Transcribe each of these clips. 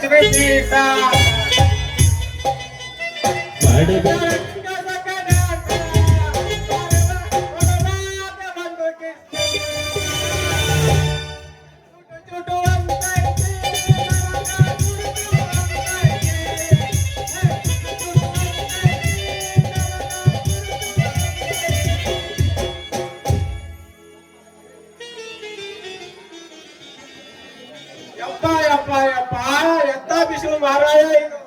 ಶ್ರೀತ ಎಂತ ಬಿಸಿಲು ಮಾರಾಯ ಇದು.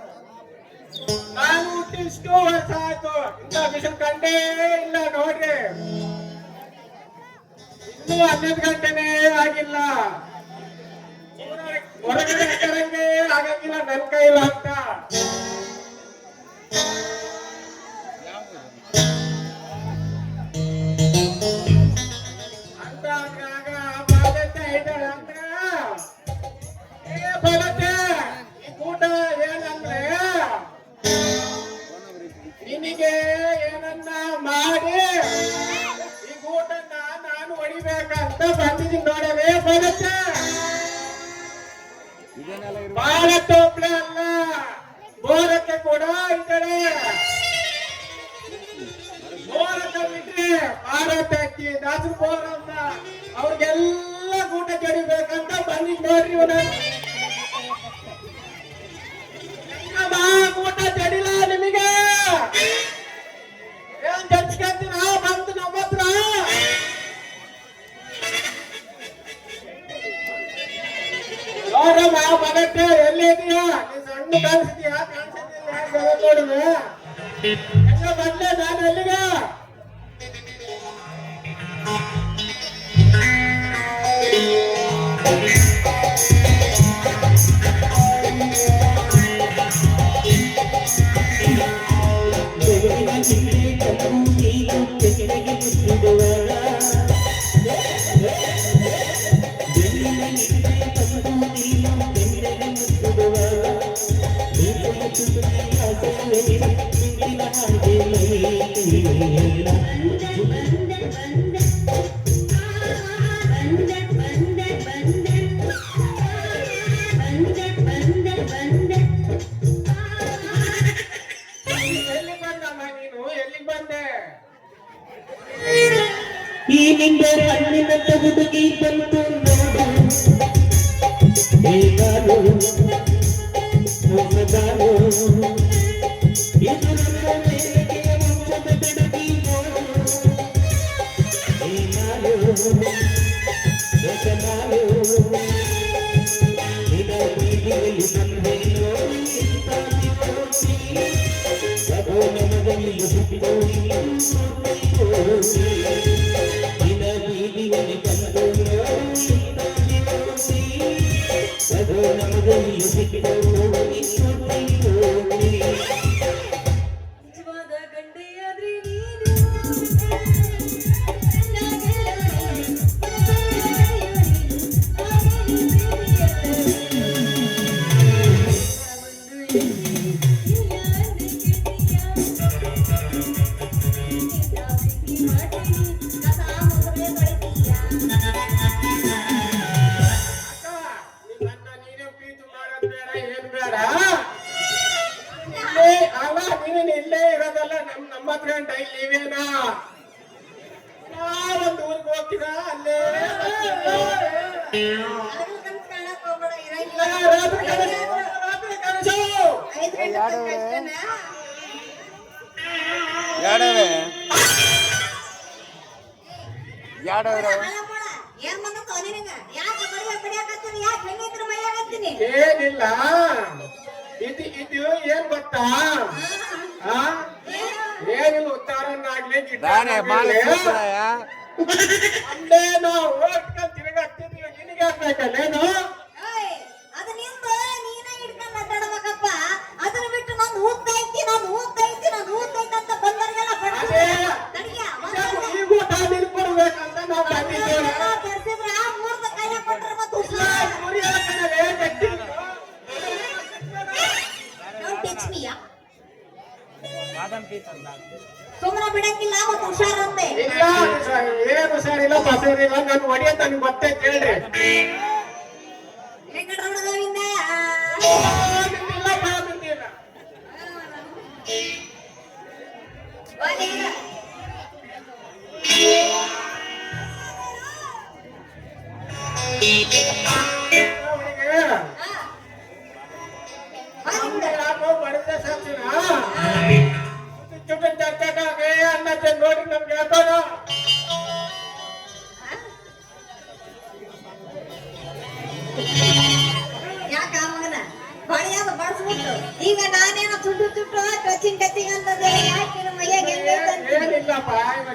ನಾನು ಹುಟ್ಟಿಷ್ಟು ವರ್ಷ ಆಯ್ತು, ಇಂಥ ಬಿಸಿಲು ಕಂಡೇ ಇಲ್ಲ ನೋಡ್ರಿ. ಇನ್ನೂ 11 ಗಂಟೆನೇ ಆಗಿಲ್ಲ, ಹೊರಗಡೆ ಕರಂಗೆ ಆಗಂಗಿಲ್ಲ ನನ್ ಕೈಲ ಅಂತ. ಊಟ ಏನಂದ್ರೆ ನಿನಗೆ ಏನನ್ನ ಮಾಡಿ ಈ ಊಟನ ನಾನು ಹೊಡಿಬೇಕಂತ ಬಂದಿದ್ದೀನಿ ನೋಡವೇ ಬರುತ್ತೆ. ಬಾಳ ಟೋಪ್ಲೆ ಅಲ್ಲ, ಬೋರಕ್ಕೆ ಕೂಡ ಇದ್ದಾರೆ. ಬೋರಕ್ಕೆ ಬಿಟ್ರೆ ಭಾರತ ಅಕ್ಕಿ ದಾಸರು ಬೋರಮ್ಮ ಅವ್ರಿಗೆಲ್ಲ ಊಟ ಕೆಡಿಬೇಕಂತ ಬಂದಿದ್ ನೋಡ್ರಿ ಇವನ. ಊಟ ಜಡಿಲ್ಲ ನಿಮಗೆ, ಏನ್ ಜಡ್ಸ್ಕೊಂತೀರ ಬಂತು ನಮ್ಮ ಹತ್ರ. ನೋಡಮ್ಮ ಮಗಟ್ಟೆ ಎಲ್ಲಿದೀಯಾ, ನೀ ಸಣ್ಣ ಕಾಣಿಸ್ತೀಯಾ ಕಾಣಿಸ್ತಿಲ್ಲ ನೋಡಿದ್ರೆ ಎಲ್ಲ ಬಂದೆ ನಾನು ಎಲ್ಲಿಗೆ. ಈ ನಿಂಗೆ ಹಣ್ಣಿನ ಹುಡುಗಿ ಬಂತು ನೋಡು, ಹೇಗಾರು ಹೊಸದಾರು ಇದು ನನ್ನ ಮೇಲೆಗೆ ಮುಂಚದ ಬೆಡಗಿ ನೋಡು. ಏನಾರು ರಚನಾರು ನಿನ ಬೀದಿಯಲ್ಲಿ ಬಂದೆ ನೋಡಿ ಇಂಥ ದಿವಸಿ ಅದು ನಮಗಲ್ಲಿ ಹುಟ್ಟಿದೋಡಿ ನಿನ ಬೀದಿಯಲ್ಲಿ ಬಂದು ನೋಡಿ ಇಂಥ ದಿವಸಿ ಅದು ನಮಗಲ್ಲಿ ಹುಟ್ಟಿದೋಡಿ ನಿಜವಾದ ಗಂಡೆಯಾದ್ರೆ ನೀನು ಇಲ್ಲೇ ಇರೋದಲ್ಲ, ನಮ್ಮ ಹತ್ರ ಡೈಲಿ ನೀವೇನಾ ಒಂದು ಊರಿಗೆ ಹೋಗ್ತೀರಾ ಅಲ್ಲೇ ಏನಿಲ್ಲ. ಇದು ಏನ್ ಗೊತ್ತಾ, ಏನಿಲ್ಲ ಉತ್ತಾರನ್ನಾಗ್ಲಿ ಅಲ್ಲೇನೋ ಓಟ್ಕೊಂಡ್ ತಿರುಗಾಡ್ತಿದೀವಿ, ನಿನಗೆ ಹಾಕ್ಬೇಕಲ್ಲೇನು. ಅದು ನಿಂದು ನೀನೇ ಹಿಡ್ಕೊಂಡು ಮಾತಾಡ್ಬೇಕಪ್ಪ. ಅದನ್ನ ಬಿಟ್ಟು ನಾನು ಊದ್ತೈತಿ ನಾನು ಊದ್ತೈತಿ ನಾನು ಊದ್ತೈತಿ ಅಂತ ಬಂದವರಿಗೆಲ್ಲ ಈ ಊಟ ನಿಲ್ಕೊಡ್ಬೇಕಂತ ನಾವು ಬಂದಿದ್ದೇವೆ. ಮೂರ್ದ ಕೈಲ ಕೊಟ್ರೆ ಮತ್ತೆ ಸುಮ್ಮನೆ ಬಿಡಂಗಿಲ್ಲ ಮತ್ತೆ ಹುಷಾರಂತೆ. ಇಲ್ಲ ಏನು ಹುಷಾರಿಲ್ಲ ಬಸರಿಲ್ಲ, ನಾನು ಒಡೆಯ ನನಗೆ ಗೊತ್ತೈತೆ ಹೇಳ್ರಿ. ಗೋವಿಂದ ನಿಂದಿಲ್ಲ ಬಾ ನಿಂದಿಲ್ಲ. ಒಲೆ ಇಲ್ಲ. ಅವನಿಗೆ ಹಾ. ಒಲೆ ಬಿಡು. ಯಾಕೋ ಬಡಿದ ಸಾಕ್ಷಿನ ಚುಟ್ಟ ಚರ್ಚೆಗೆ ಅನ್ನತ್ತೆ ನೋಡಿ ನಮ್ಗೆ ಯಾಕೋನು ಯಾಕ ಮಗನ ಬಡಿಯಾದ ಬಡ್ಸ್ಬಿಟ್ಟು ಈಗ ನಾನೇನೋ ಚುಟ್ಟು ಚುಟ್ಟು ಟಚಿಂಗ್ ಅಂತಂದ್ರೆ ಯಾಕೆ ಮೈಯಾಗ ಏನಿಲ್ಲಪ್ಪ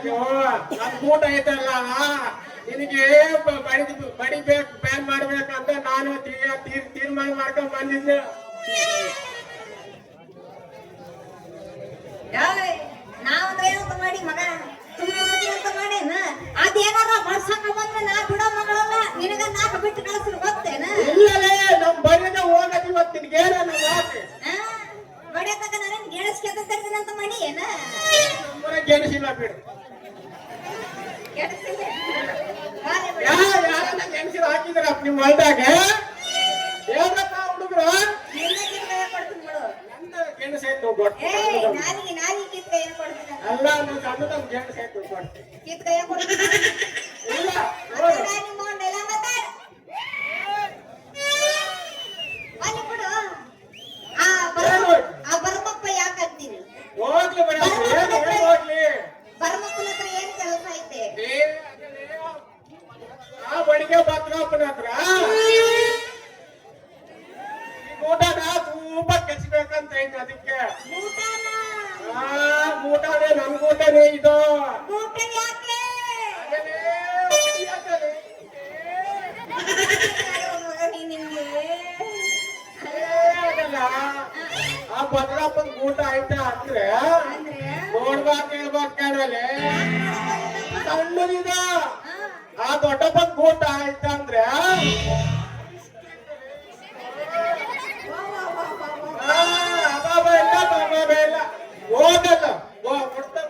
ಇವಾಗ ನನ್ ಊಟ ಐತಲ್ಲ ನಿನಗೆ ಬಡಿಬೇಕು ಬ್ಯಾನ್ ಮಾಡ್ಬೇಕಂತ ನಾನು ತೀರ್ಮಾನ ಮಾಡ್ಕೊಂಡ್ ಬಂದಿದ್ದೆ. ನಾವಂದ್ರೆ ಏನಂತ ಮಾಡಿ ಮಗ ಸುಮ್ಮನೆ ಅಂತ ಮಾಡೇನ ಅದೇನಾರ ಬಡ್ಸಕ ಬಂದ್ರೆ ನಾ ಬಿಡೋ ಮಗಳಲ್ಲ ನಿನಗ ನಾಲ್ಕು ಬಿಟ್ಟು ಕಳಿಸ್ರು ಗೊತ್ತೇನ ಇಲ್ಲಲೇ ನಮ್ ಬಡಿದ ಹೋಗದ್ ಇವತ್ತು ನಿನ್ಗೇನ ನಮ್ಮ ಆಸೆ ಬಡಿಯತಕ್ಕ ನಾನೇನ್ ಗೆಣಸ್ಕೆತ ತೆಗ್ದಿನ ಅಂತ ಮಾಡಿ ಏನ ನಮ್ಮೂರ ಗೆಣಸಿಲ್ಲ ಬಿಡು. ಗೆಣಸಿಲ್ಲ ಯಾರನ್ನ ಗೆಣಸಿನ ಹಾಕಿದ್ರಪ್ಪ ನಿಮ್ ಹೊಲ್ದಾಗ ಹೇಳ್ರಪ್ಪ ಹುಡುಗರು ಕೊಡ್ತೀನಿ ಬಿಡು ನಂದ ಗೆಣಸ ಆಯ್ತು ಗೊತ್ತು ನಾಲಿಗೆ ಕಿತ್ ಕೈ ಕೊಡ್ತೀನಿ ಅಲ್ಲ ನನ್ ಸಣ್ಣ ನಮ್ ಗೆಣಸ ಆಯ್ತು ಗೊತ್ತು ಕಿತ್ ಕೈ ಕೊಡ್ತೀನಿ ಇಲ್ಲ ನಿಮ್ಮ ಎಲ್ಲ ಮಾತಾಡ ಅಲ್ಲಿ ಬಿಡು ಆ ಬರಮಪ್ಪ ಯಾಕೆ ಅಂತೀನಿ ಹೋಗ್ಲಿ ಬೇಡ ಏನು ಹೋಗ್ಲಿ ಬರಮಪ್ಪನ ಹತ್ರ ಏನ್ ಕೆಲಸ ಐತೆ ಆ ಬಡಿಗೆ ಭದ್ರಪ್ಪನ ಹತ್ರ ಈ ಊಟನ ತುಂಬಾ ಕೆಚ್ಚಬೇಕಂತ ಐತೆ ಅದಕ್ಕೆ ಊಟನ ಊಟನೇ ನನ್ ಊಟನೇ ಇದು ಊಟ ಯಾಕೆ ಅದನ್ನೇ ಹೊಡಿಯೋದಲ್ಲ. ನಿಮ್ಗೆ ಅದಲ್ಲ, ಆ ಭದ್ರಪ್ಪನ ಊಟ ಆಯ್ತಾ ಅಂದ್ರೆ ಅಂದ್ರೆ ನೋಡ್ಬಾರ್ದು ಹೇಳ್ಬಾರ್ದು ಕಾಣಲೆ ಸಣ್ಣದಿದ ಆ ದೊಡ್ಡಪ್ಪನ ಊಟ ಆಯ್ತಂದ್ರೆ ಅಬಾಬ ಇಲ್ಲ ಬಾಬಾಬ ಇಲ್ಲ ಹೋಗಲ್ಲ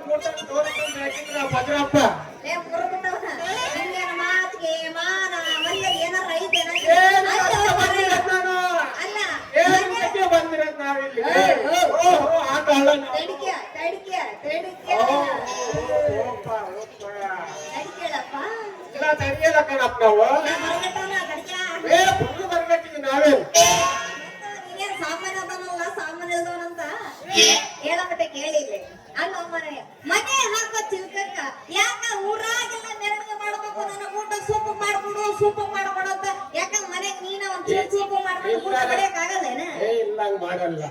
ಮುಡ್ತಂಗ್ ತೋರಿಸ್ಕೊಂಡು ಹಾಕಿದ್ರ ಭದ್ರಪ್ಪ ನಿಂಗೇನ ಮಾತಿಗೆ ಮಾನ ಮರ್ಯಾದೆ ಏನಾರ ಐತೆನ ಏನು ಬಂದಿರೋದ್ ನಾನು ಅಲ್ಲ ಏನು ಬಗ್ಗೆ ಬಂದಿರೋದ್ ನಾವಿಲ್ಲಿ ಓಹೋ ಆಟ ಅಲ್ಲ ನಾವು ತಡಿಕೆ ಓಪ್ಪ ತಡಿಕೆಳಪ್ಪ ಇಲ್ಲ ತಡೆಯಲ್ಲ ಕಣಪ್ಪ ನಾವು ಹೊರಗಟ್ಟವನ ತಡಿಕೆ ಫುಲ್ ಬರ್ಬೇಕಿದ್ವಿ ನಾವೇ ನೀನೇನ್ ಸಾಮಾನ್ಯ ಅದನಲ್ಲ ಸಾಮಾನ್ಯ ಇಲ್ದವನಂತ ಹೇಳಮಟ್ಟೆ ಕೇಳಿಲ್ಲ ಅಲ್ಲ ಮನೆ ಹಾಕೋ ಚಿಲ್ಕಕ್ಕ ಯಾಕ ಊರಾಗೆಲ್ಲ ಮೆರವಣಿಗೆ ಮಾಡ್ಬೇಕು ನನ್ನ ಊಟ ಸೂಪು ಮಾಡ್ಕೊಡು ಅಂತ ಯಾಕ ಮನೆಗ್ ನೀನ ಒಂದ್ ಸೂಪು ಮಾಡ್ಕೊಂಡು ಊಟ ಬಡಿಯಕ್ ಆಗಲ್ಲೇನ ಇಲ್ಲ ಹಂಗ್ ಮಾಡಲ್ಲ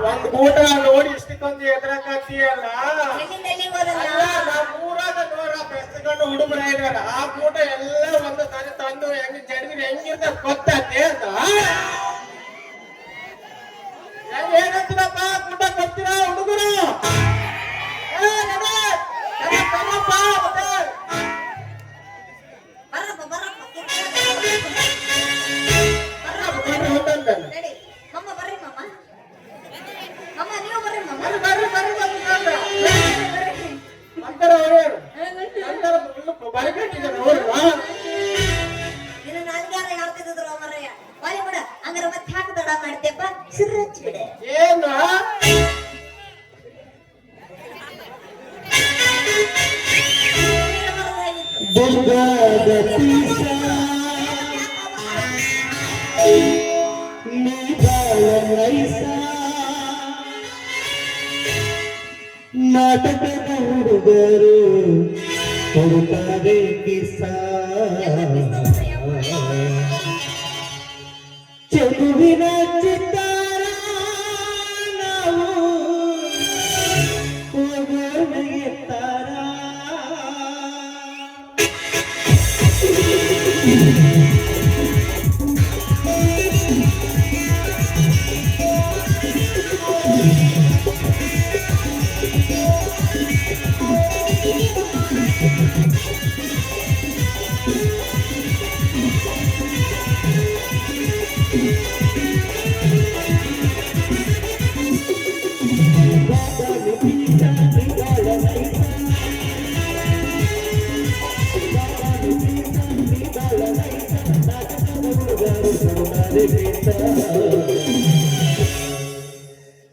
ಒಂದ್ ಊಟ ನೋಡಿ ಇಷ್ಟಕ್ಕೊಂದು ಎದ್ರಕ್ಕಾಗ್ತೀಯಲ್ಲ ಎಲ್ಲಿಂದ ಎಲ್ಲಿಗೆ ಹೋದಲ್ಲ ಅಲ್ಲ ನಾವ್ ಊರಾಗ ನೋಡ ಬೆಸ್ತಕೊಂಡು ಹುಡುಗರ ಇದಾರ ಆ ಊಟ ಎಲ್ಲ ಒಂದು ಸರಿ ತಂದು ಹೆಂಗ್ ಜಡಿದ್ರೆ ಹೆಂಗಿರ್ತ ಗೊತ್ತಾತೆ ಅಂತ ಏನಂತೀರಪ್ಪ ಊಟ ಕೊಡ್ತೀರಾ ಹುಡುಗರು ನಡಿ ಮಮ್ಮ ಬರ್ರಿ ಮಮ್ಮ ನೀವು ಬರ್ರಿ ಮಮ್ಮ ನಿನ್ನ ನಾಲ್ಗ್ಯಾರ ಹೇಳ್ತಿದ್ರು ಮರಯ್ಯ ಬಾಲಿ ಬಿಡ ಹಂಗಾರ ಮತ್ತೆ ಹಾಕಿ ತಡ ಮಾಡ್ತೇಪ್ಪ ಸಿರ್ರ ಹಚ್ಬಿಡೆ ಏನು ಬಂಗಾದ ಪೀಸ ನೀಗಾಲ ರೈಸ ನಾಟಕದ ಹುಡುಗರು ಕೊಡುತ್ತಾರೆ ಕಿಸ ಚೆಲುವಿನ ಚಿತ್ತಾರ ನಾವು ಹೋಗೋಣ ಎತ್ತಾರ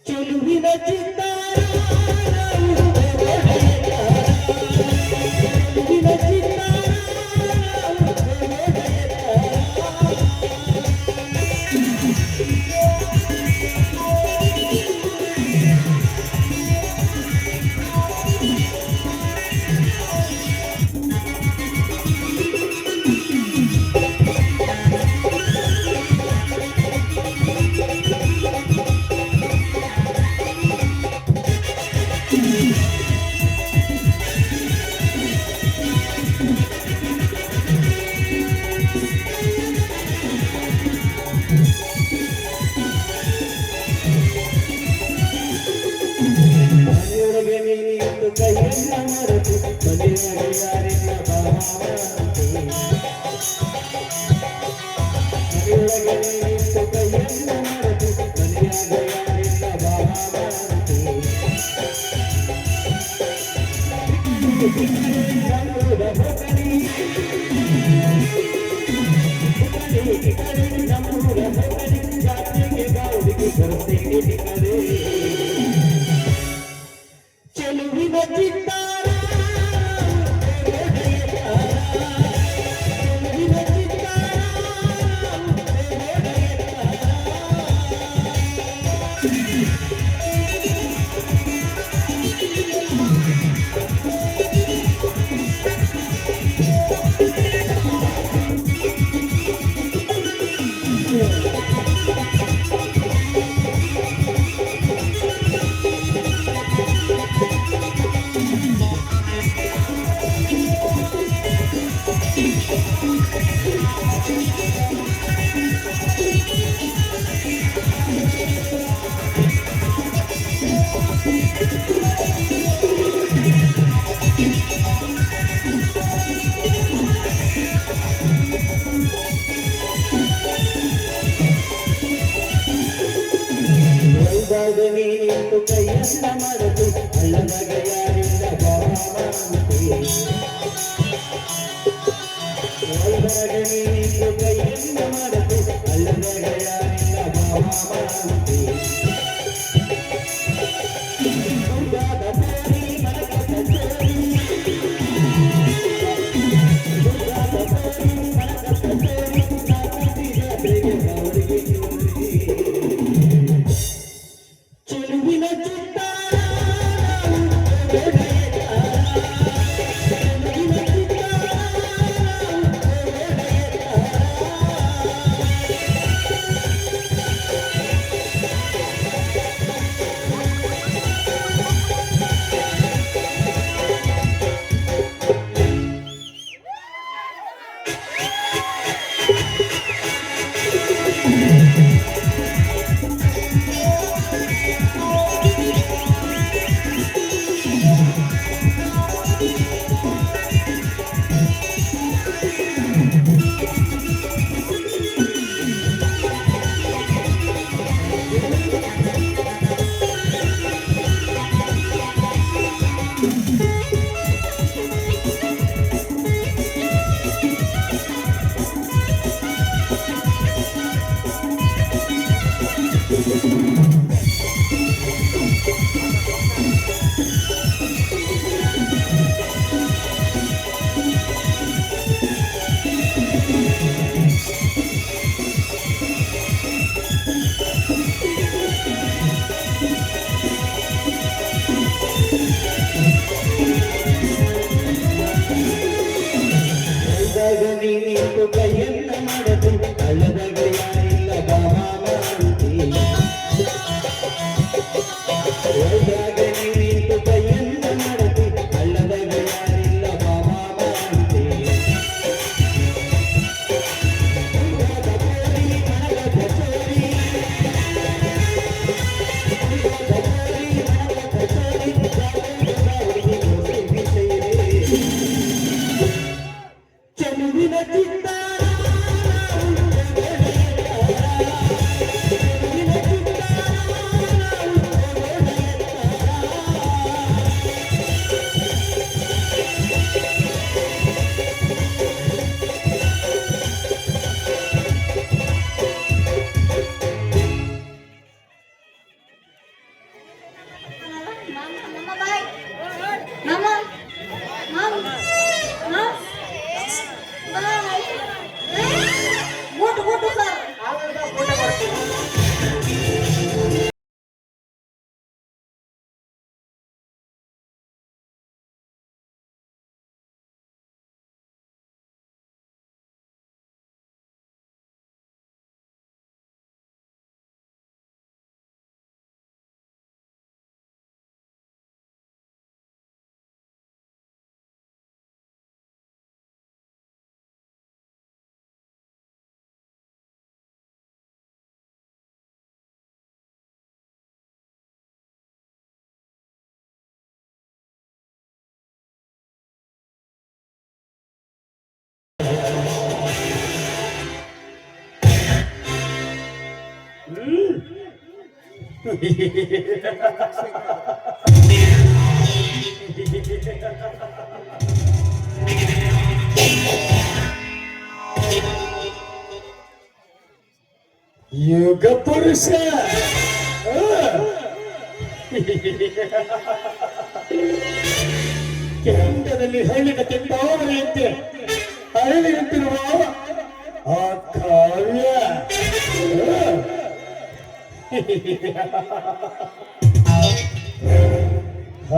ಚೆಲುವಿನ ಚಿತ್ತಾರ ಮನೆಯೊಳಗೆ ನೀನಿಟ್ಟು ಕೈಯನ್ನ ಮರೆತು ಮನೆಯೊಳಗೆ ಯಾರಿಲ್ಲ ಭಾವಂತೆ ಮನೆಯೊಳಗೆ ನೀನಿಟ್ಟು ಕೈಯನ್ನ ಮರೆತು ಮನೆಯಾಗ ಯಾರಿಲ್ಲ ಭಾವಂತೆ ನಮ್ಮೂರ ಹೊಗಳಿ ನಮ್ಮೂರ ಹೊಗಳಿ ಜಾತ್ರೆಗೆ ಗಾವಲಿಗೆ ಬರ್ತೇನೆ ನಿಕ್ಕರೆ ಚೆಲುವಿನ ಚಿತ್ತಾರ ಚೆಲುವಿನ ಚಿತ್ತಾರ ನೀನಿಟ್ಟು ಕೈಯನ್ನ ಮರೆತು ಹಳ್ಳದಾಗ ಯಾರಿಲ್ಲ ಭಾವಂತೆ ನೀನಿಟ್ಟು ಕೈಯನ್ನ ಮರೆತು ಹಳ್ಳದಾಗ ಯಾರಿಲ್ಲ ಭಾವಂತೆ ಚೆಲುವಿನ ಚಿತ್ತಾರ ನೀನಿಟ್ಟು ಕೈಯನ್ನ ಮರೆತು ಹಳ್ಳದಾಗ ಯಾರಿಲ್ಲ ಭಾವಂತೆ ಯುಗ ಪುರುಷ ಕೆಂಡದಲ್ಲಿ ಹಳ್ಳಿನ ಕೆಂಡಾವರೆಯಂತೆ ಅರಳಿಯುತ್ತಿರುವ ಆ ಕಾವ್ಯ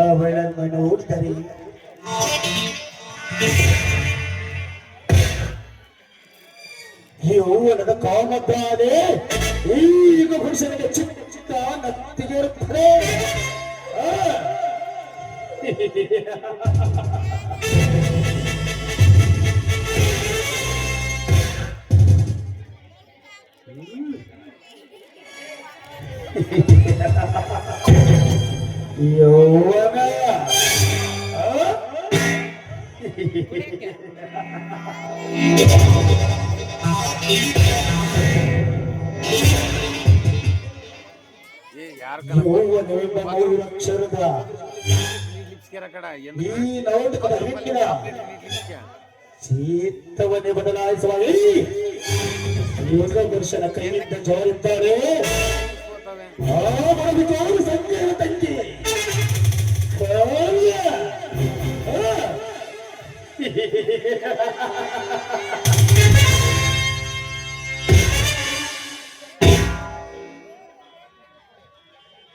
ಅವಳನ್ನು ನೋಡಿದರೆ ಯೌವನದ ಕಾಮಗಾದೆ ಈಗ ಪುರುಷನಿಗೆ ಚಿತ್ತ ನತ್ತಿಗೆ ಇರುತ್ತದೆ. ಯೌವನ ಯೌವನವೆಂಬ 3 ಅಕ್ಷರದ ಈ ನಾಟಕದ ಹಿಂದಿನ ಚಿತ್ತವನ್ನೇ ಬದಲಾಯಿಸುವ ಯುಗ ಪುರುಷನ ಕೈಯಿಂದ ಜಾರಿದ್ದಾರೆ. ಆ ಮರವಿದವರು ಸಂಜೆಯ ತಂಗಿ ಕಾವ್ಯ.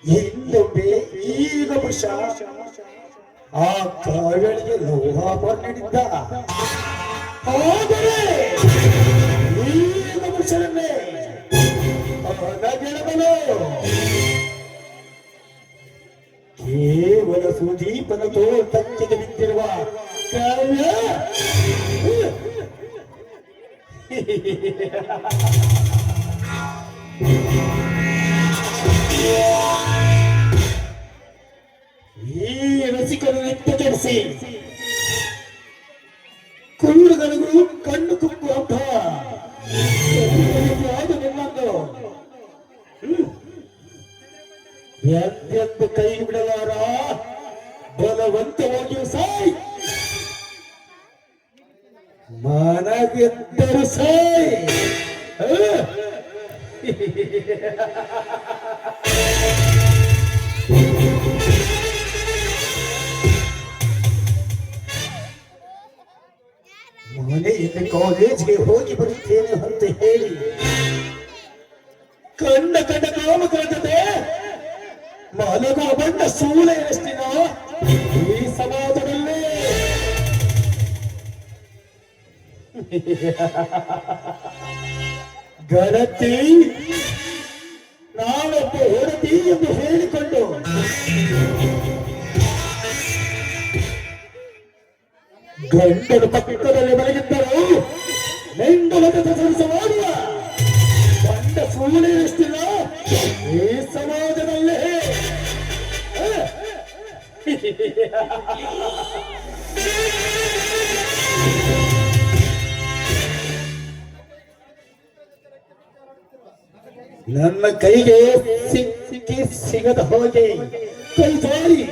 ಇನ್ನೊಬ್ಬೆ ಈಗ ಪುರುಷ ಆ ಕಾವ್ಯಳಿಗೆ ಲೋಹ ನೀಡಿದ್ದ. ಆದರೆ ಈಗ ಪುರುಷರನ್ನೇ ಗೆಳಬಲು ಕೇವಲ ಸುದೀಪನ ತೋಟಕ್ಕೆ ಬಿದ್ದಿರುವ ಕಾವ್ಯ ಈ ರಸಿಕರು ಎತ್ತ ಕೆಡಿಸಿ ಕುರುಡುಗಳಿಗೂ ಕಣ್ಣು ಕುಕ್ಕುವಂತ ನಿಮ್ಮನ್ನು ಎಂದೆಂದು ಕೈ ಬಿಡಲಾರ ಬಲವಂತವಾಗಿಯೂ ಸಾಯ್ ಮನಗೆದ್ದರು ಸಾಯ್. ಮನೆಯಲ್ಲಿ ಕಾಲೇಜ್ಗೆ ಹೋಗಿ ಬರುತ್ತೇನೆ ಅಂತ ಹೇಳಿ ಕಂಡ ಕಾಮಕಾಂತತೆ ಮಲಗುವ ಬಣ್ಣ ಸೂಳೆಯಷ್ಟಿನ ಈ ಸಮಾಜದಲ್ಲಿ ಗಣತಿ ನಾನೊಬ್ಬ ಹೊರತಿ ಎಂದು ಹೇಳಿಕೊಂಡು ಗಂಡನ ಪಕ್ಕದಲ್ಲಿ ಮಲಗಿದ್ದರು ನೆಂಡಲದ ಸರಿಸವಾಡುವ ಬಂಡ ಸೂಳೆಯಷ್ಟಿಲ್ಲ ಈ ಸಮಾಜದಲ್ಲಿ. ನನ್ನ ಕೈಗೆ ಸಿಕ್ಕಿ ಸಿಗದ ಹೋಗಿ ಕೈ ಜಾರಿ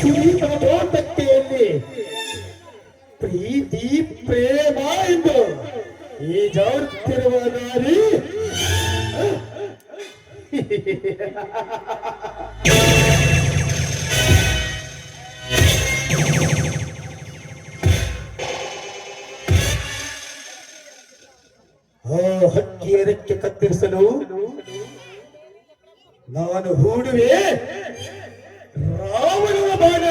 ಸುದೀಪನ ತೋಟಕ್ಕೆಯಲ್ಲಿ ಪ್ರೀತಿ ಪ್ರೇಮ ಎಂದು ಈ ಜಾರುತ್ತಿರುವ ನಾರಿ ಹಕ್ಕಿ ಅದಕ್ಕೆ ಕತ್ತರಿಸಲು ನಾನು ಹೂಡುವೆ ರಾವಣನ ಬಾಣ.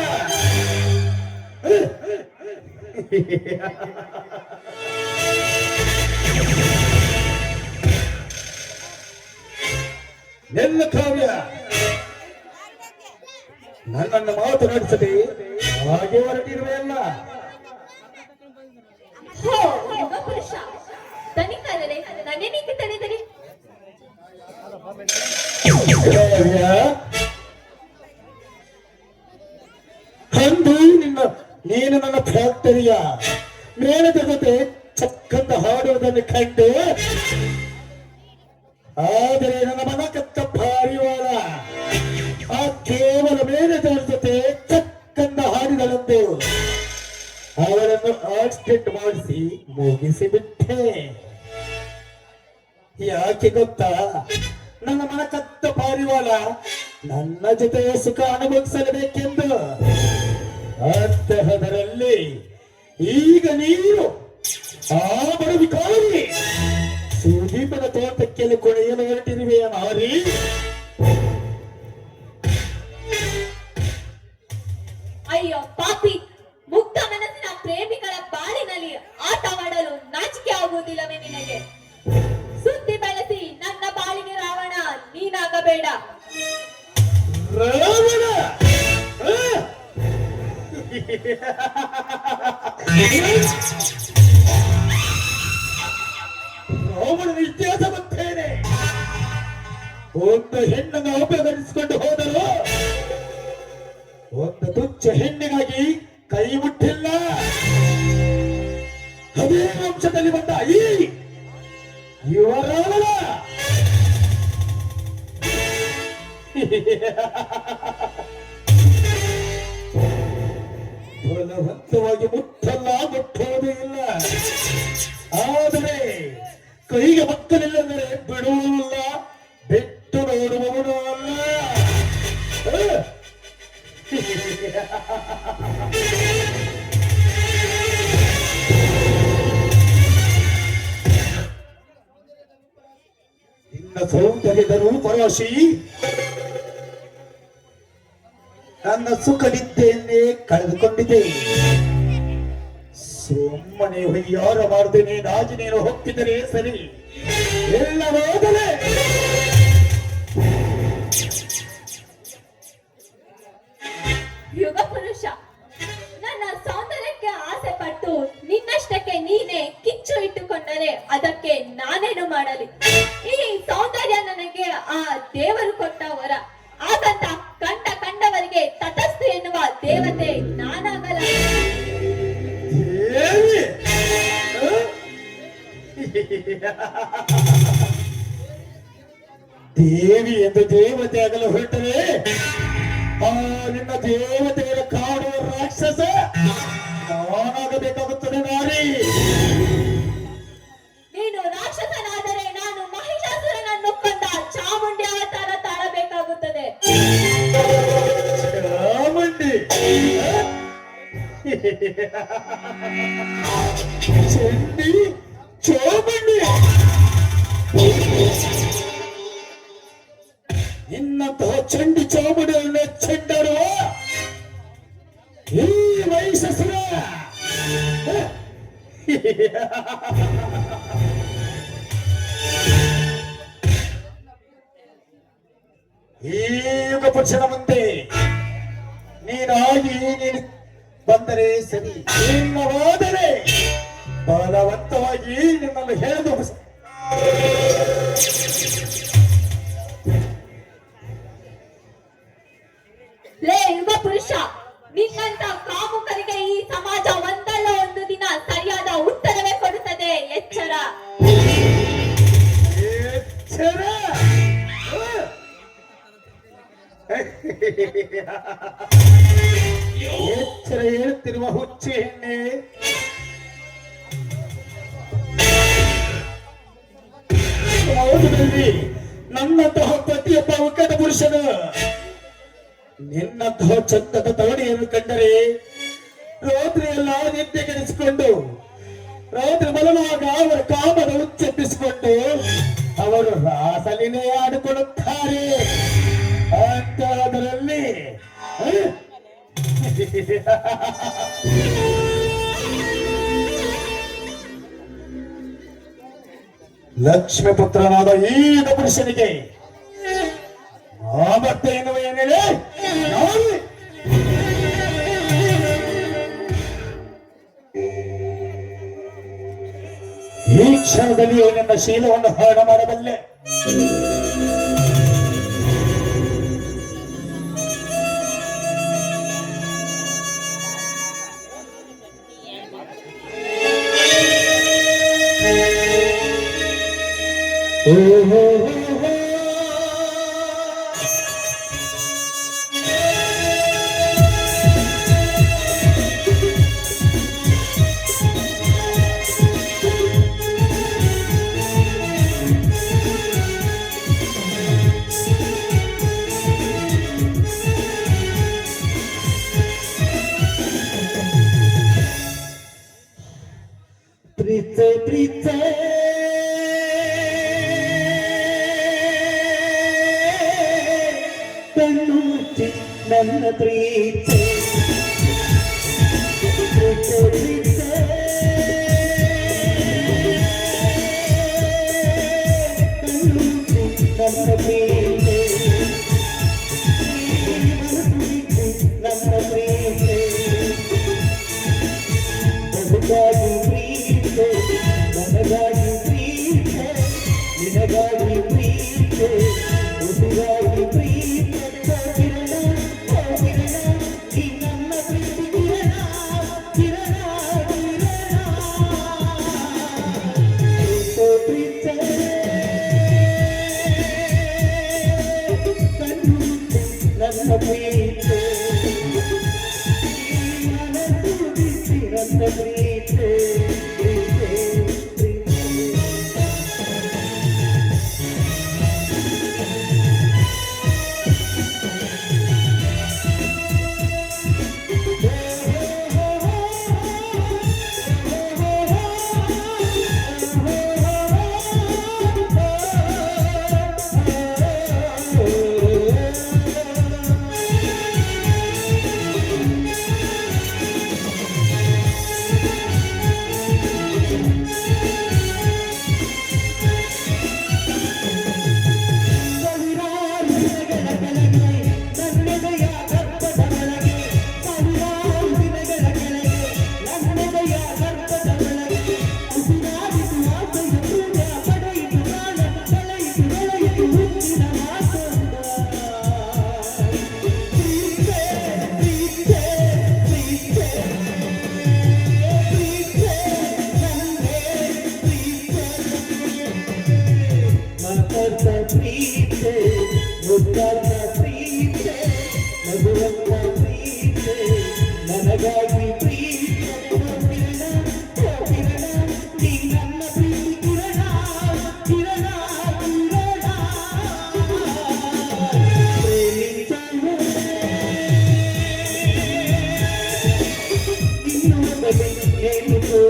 ನನ್ನ ಕಾವ್ಯ ನನ್ನನ್ನು ಮಾತನಾಡಿಸದೆ ಹಾಗೆ ಹೊರಟಿರುವೆಯಲ್ಲ. ಅಂದು ನೀನು ನನ್ನ ಫ್ಯಾಕ್ಟರಿಯ ಮೇಲದ ಜೊತೆ ಚಕ್ಕಂತ ಹಾಡುವುದನ್ನು ಕಂಡು ಆದರೆ ನನ್ನ ಆಕ್ಸಿಡೆಂಟ್ ಮಾಡಿಸಿ ಮುಗಿಸಿ ಬಿಟ್ಟೆ. ಯಾಕೆ ಗೊತ್ತಾ? ನನ್ನ ಮನ ಕತ್ತ ಪಾರಿವಾಳ ನನ್ನ ಜೊತೆ ಸುಖ ಅನುಭವಿಸಲೇಬೇಕೆಂದು. ಅಂತಹದರಲ್ಲಿ ಈಗ ನೀನು ಆ ಬಡವಿಕಾರಿ ಸುದೀಪನ ತೋಟಕ್ಕೆಲ್ಲ ಕೊಳೆಯಲು ಹೊರಟಿರುವೆಯ ಮಾರಿ. ಅಯ್ಯೋ ಪಾಪಿ, ಮುಗ್ಧ ಮನಸ್ಸಿನ ಪ್ರೇಮಿಗಳ ಬಾಳಿನಲ್ಲಿ ಆಟವಾಡಲು ನಾಚಿಕೆ ಆಗುವುದಿಲ್ಲವೇ ನಿನಗೆ? ಸುದ್ದಿ ಬೆಳೆಸಿ ನನ್ನ ಬಾಳಿಗೆ ರಾವಣ ನೀನಾಗಬೇಡ. ರಾವಣ ರಾವಣನ ಇತಿಹಾಸ ಗೊತ್ತೇನೆ. ಒಂದು ಹೆಣ್ಣನ್ನು ಅಪಹರಿಸಿಕೊಂಡು ಹೋದರು. ಒಂದು ತುಚ್ಛ ಹೆಣ್ಣಿಗಾಗಿ ಕೈ ಮುಟ್ಟಿಲ್ಲ. ಅದೇ ವಂಶದಲ್ಲಿ ಬಂದ ಈ ಯುವರಾವಣ ಬಲವಂತವಾಗಿ ಮುಟ್ಟಲ್ಲ, ಮುಟ್ಟುವುದೂ ಇಲ್ಲ. ಆದರೆ ಕೈಗೆ ಮಕ್ಕಳಿಲ್ಲಂದರೆ ಬಿಡುವುದಿಲ್ಲ, ಬಿಟ್ಟು ನೋಡುವವನು ಅಲ್ಲ. ನಿನ್ನ ಸೌಂದರ್ಯದ ರೂಪರಾಶಿ ನನ್ನ ಸುಖ ನಿದ್ದೆಯನ್ನೇ ಕಳೆದುಕೊಂಡಿದೆ. ಸುಮ್ಮನೆ ವೈಯಾರ ಮಾಡದೆ ನೀನಾಗಿ ನೀನು ಹೋಗ್ತಿದ್ದರೆ ಸರಿ. ಎಲ್ಲವಾದರೆ ಯುಗ ಪುರುಷ, ನನ್ನ ಸೌಂದರ್ಯಕ್ಕೆ ಆಸೆ ಪಟ್ಟು ನಿನ್ನಷ್ಟಕ್ಕೆ ನೀನೇ ಕಿಚ್ಚು ಇಟ್ಟುಕೊಂಡರೆ ಅದಕ್ಕೆ ನಾನೇನು ಮಾಡಲಿ? ಈ ಸೌಂದರ್ಯ ನನಗೆ ಆ ದೇವರು ಕೊಟ್ಟ ವರ. ಹಾಗಂತ ಕಂಡವರಿಗೆ ತಟಸ್ಥ ಎನ್ನುವ ದೇವತೆ ನಾನಾಗಲ್ಲ. ದೇವಿ ದೇವಿ ಎಂದು ದೇವತೆ ಆಗಲು ಹೊರಟರೆ ಆ ನಿನ್ನ ದೇವತೆಗಳ ಕಾಡುವ ರಾಕ್ಷಸ ನಾನಾಗಬೇಕಾಗುತ್ತದೆ ನಾರಿ. ನೀನು ರಾಕ್ಷಸನಾದರೆ ನಾನು ಮಹಿಷಾಸುರನನ್ನು ಕೊಂದ ಚಾಮುಂಡಿ ಅವತಾರ ತಾಳಬೇಕಾಗುತ್ತದೆ. ಚಾಮುಂಡಿ ಚಂಡಿ ಚಾಮುಂಡಿ ನಿನ್ನಂತಹ ಚಂಡಿ ಚಾಮುಂಡಿಯನ್ನು ಚೆಂಡರು ಈ ಮಹಿಷಾಸುರ. ಈ ಯುಗ ಪುರುಷನ ಮುಂದೆ ನೀನಾಗಿ ನೀನು ಬಂದರೆ ಸರಿ. ಇಲ್ಲವಾದರೆ ಬಲವಂತವಾಗಿ ನಿನ್ನನ್ನು ಹೇಳಿದು ಲೇ ಯುಗ ಪುರುಷ, ನಿನ್ನಂತ ಕಾಮುಕರಿಗೆ ಈ ಸಮಾಜ ಒಂದಲ್ಲ ಒಂದು ದಿನ ಸರಿಯಾದ ಉತ್ತರವೇ ಕೊಡುತ್ತದೆ. ಎಚ್ಚರ. ಎಚ್ಚರ. ಎಚ್ಚರ ಹೇಳುತ್ತಿರುವ ಹುಚ್ಚಿ ಹೆಣ್ಣೆ, ಹೌದು, ನನ್ನಂತಹ ಪತಿಯೊಬ್ಬ ಉಕ್ಕಟ ಪುರುಷನು ನಿನ್ನಂತಹ ಚಂದದ ತವಣಿಯನ್ನು ಕಂಡರೆ ರಾತ್ರಿ ಎಲ್ಲ ನಿದ್ದೆ ಕೆಡಿಸಿಕೊಂಡು ರಾತ್ರಿ ಮಲಗುವಾಗ ಅವರ ಕಾಮದ ಉಚ್ಚೆಬ್ಬಿಸಿಕೊಂಡು ಅವರು ರಾಸಲಿನೇ ಆಡಿಕೊಳ್ಳುತ್ತಾರೆ. ಅಂತಹದರಲ್ಲಿ ಲಕ್ಷ್ಮೀ ಪುತ್ರನಾದ ಈ ಪುರುಷನಿಗೆ ಆಮತ್ತೆ ಎನ್ನುವ ಏನಿದೆ ನೋಡಿ. ಈ ಕ್ಷಣದಲ್ಲಿ ನಿನ್ನ ಶೀಲವನ್ನು ಹಾಳು ಮಾಡಬಲ್ಲೆ. ನನ್ನ ಪ್ರೀತಿ ನನ್ನ ಪ್ರೀತಿ ನನ್ನ ಪ್ರೀತಿ ಬದುಕಾಗಿ ಪ್ರೀತಿ ನನಗಾಗಿ ಪ್ರೀತಿ ನಿನಗಾಗಿ ಪ್ರೀತಿ ಉಸಿರಾಗಿ ಪ್ರೀತಿ ಕಿರಣ ಕಿರಣ ಈ ನನ್ನ ಪ್ರೀತಿ ಕಿರಣ ಕಿರಣ ಕಿರಣ ಪ್ರೀತಿ ನನ್ನ ಪ್ರೀತಿ ನನ್ನ ಪ್ರೀತಿ ಪ್ರೀತೆ ಮುದ್ದಾದ ಪ್ರೀತೆ ಮಧುರಂತ ಪ್ರೀತೆ ನನಗಾಗಿ ಪ್ರೀತೆ ಕಿರಣ ಕಿರಣ ನೀ ನನ್ನ ಪ್ರೀತಿ ಕಿರಣ ಕಿರಣ ಕಿರಣ ಪ್ರೇಮಿಸಲು ಇನ್ನು ಬಗೆ ಏನು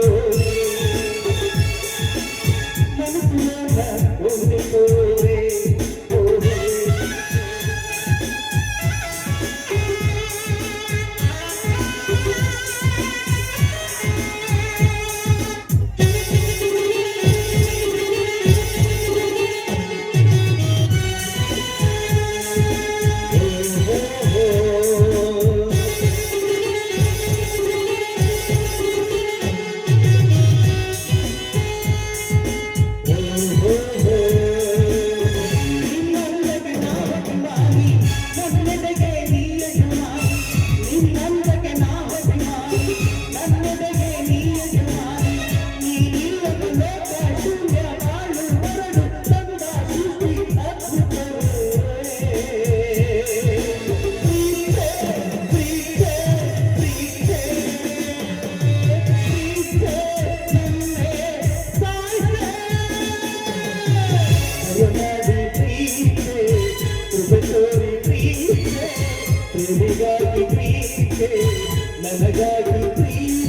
ನನಗಾಗಿ ಪ್ರೀತಿ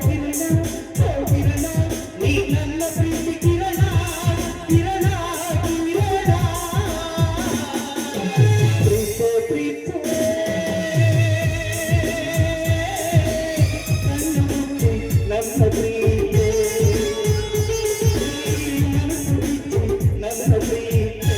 ಕಿರಣ ಕಿರಣ ನೀ ನನ್ನ ಪ್ರೀತಿ ಕಿರಣ ಕಿರಣ ಕಿರಣ ಪ್ರೀತಿ ಪ್ರೀತಿ ನನ್ನ ಪ್ರೀತಿ ನನ್ನ ಪ್ರೀತಿ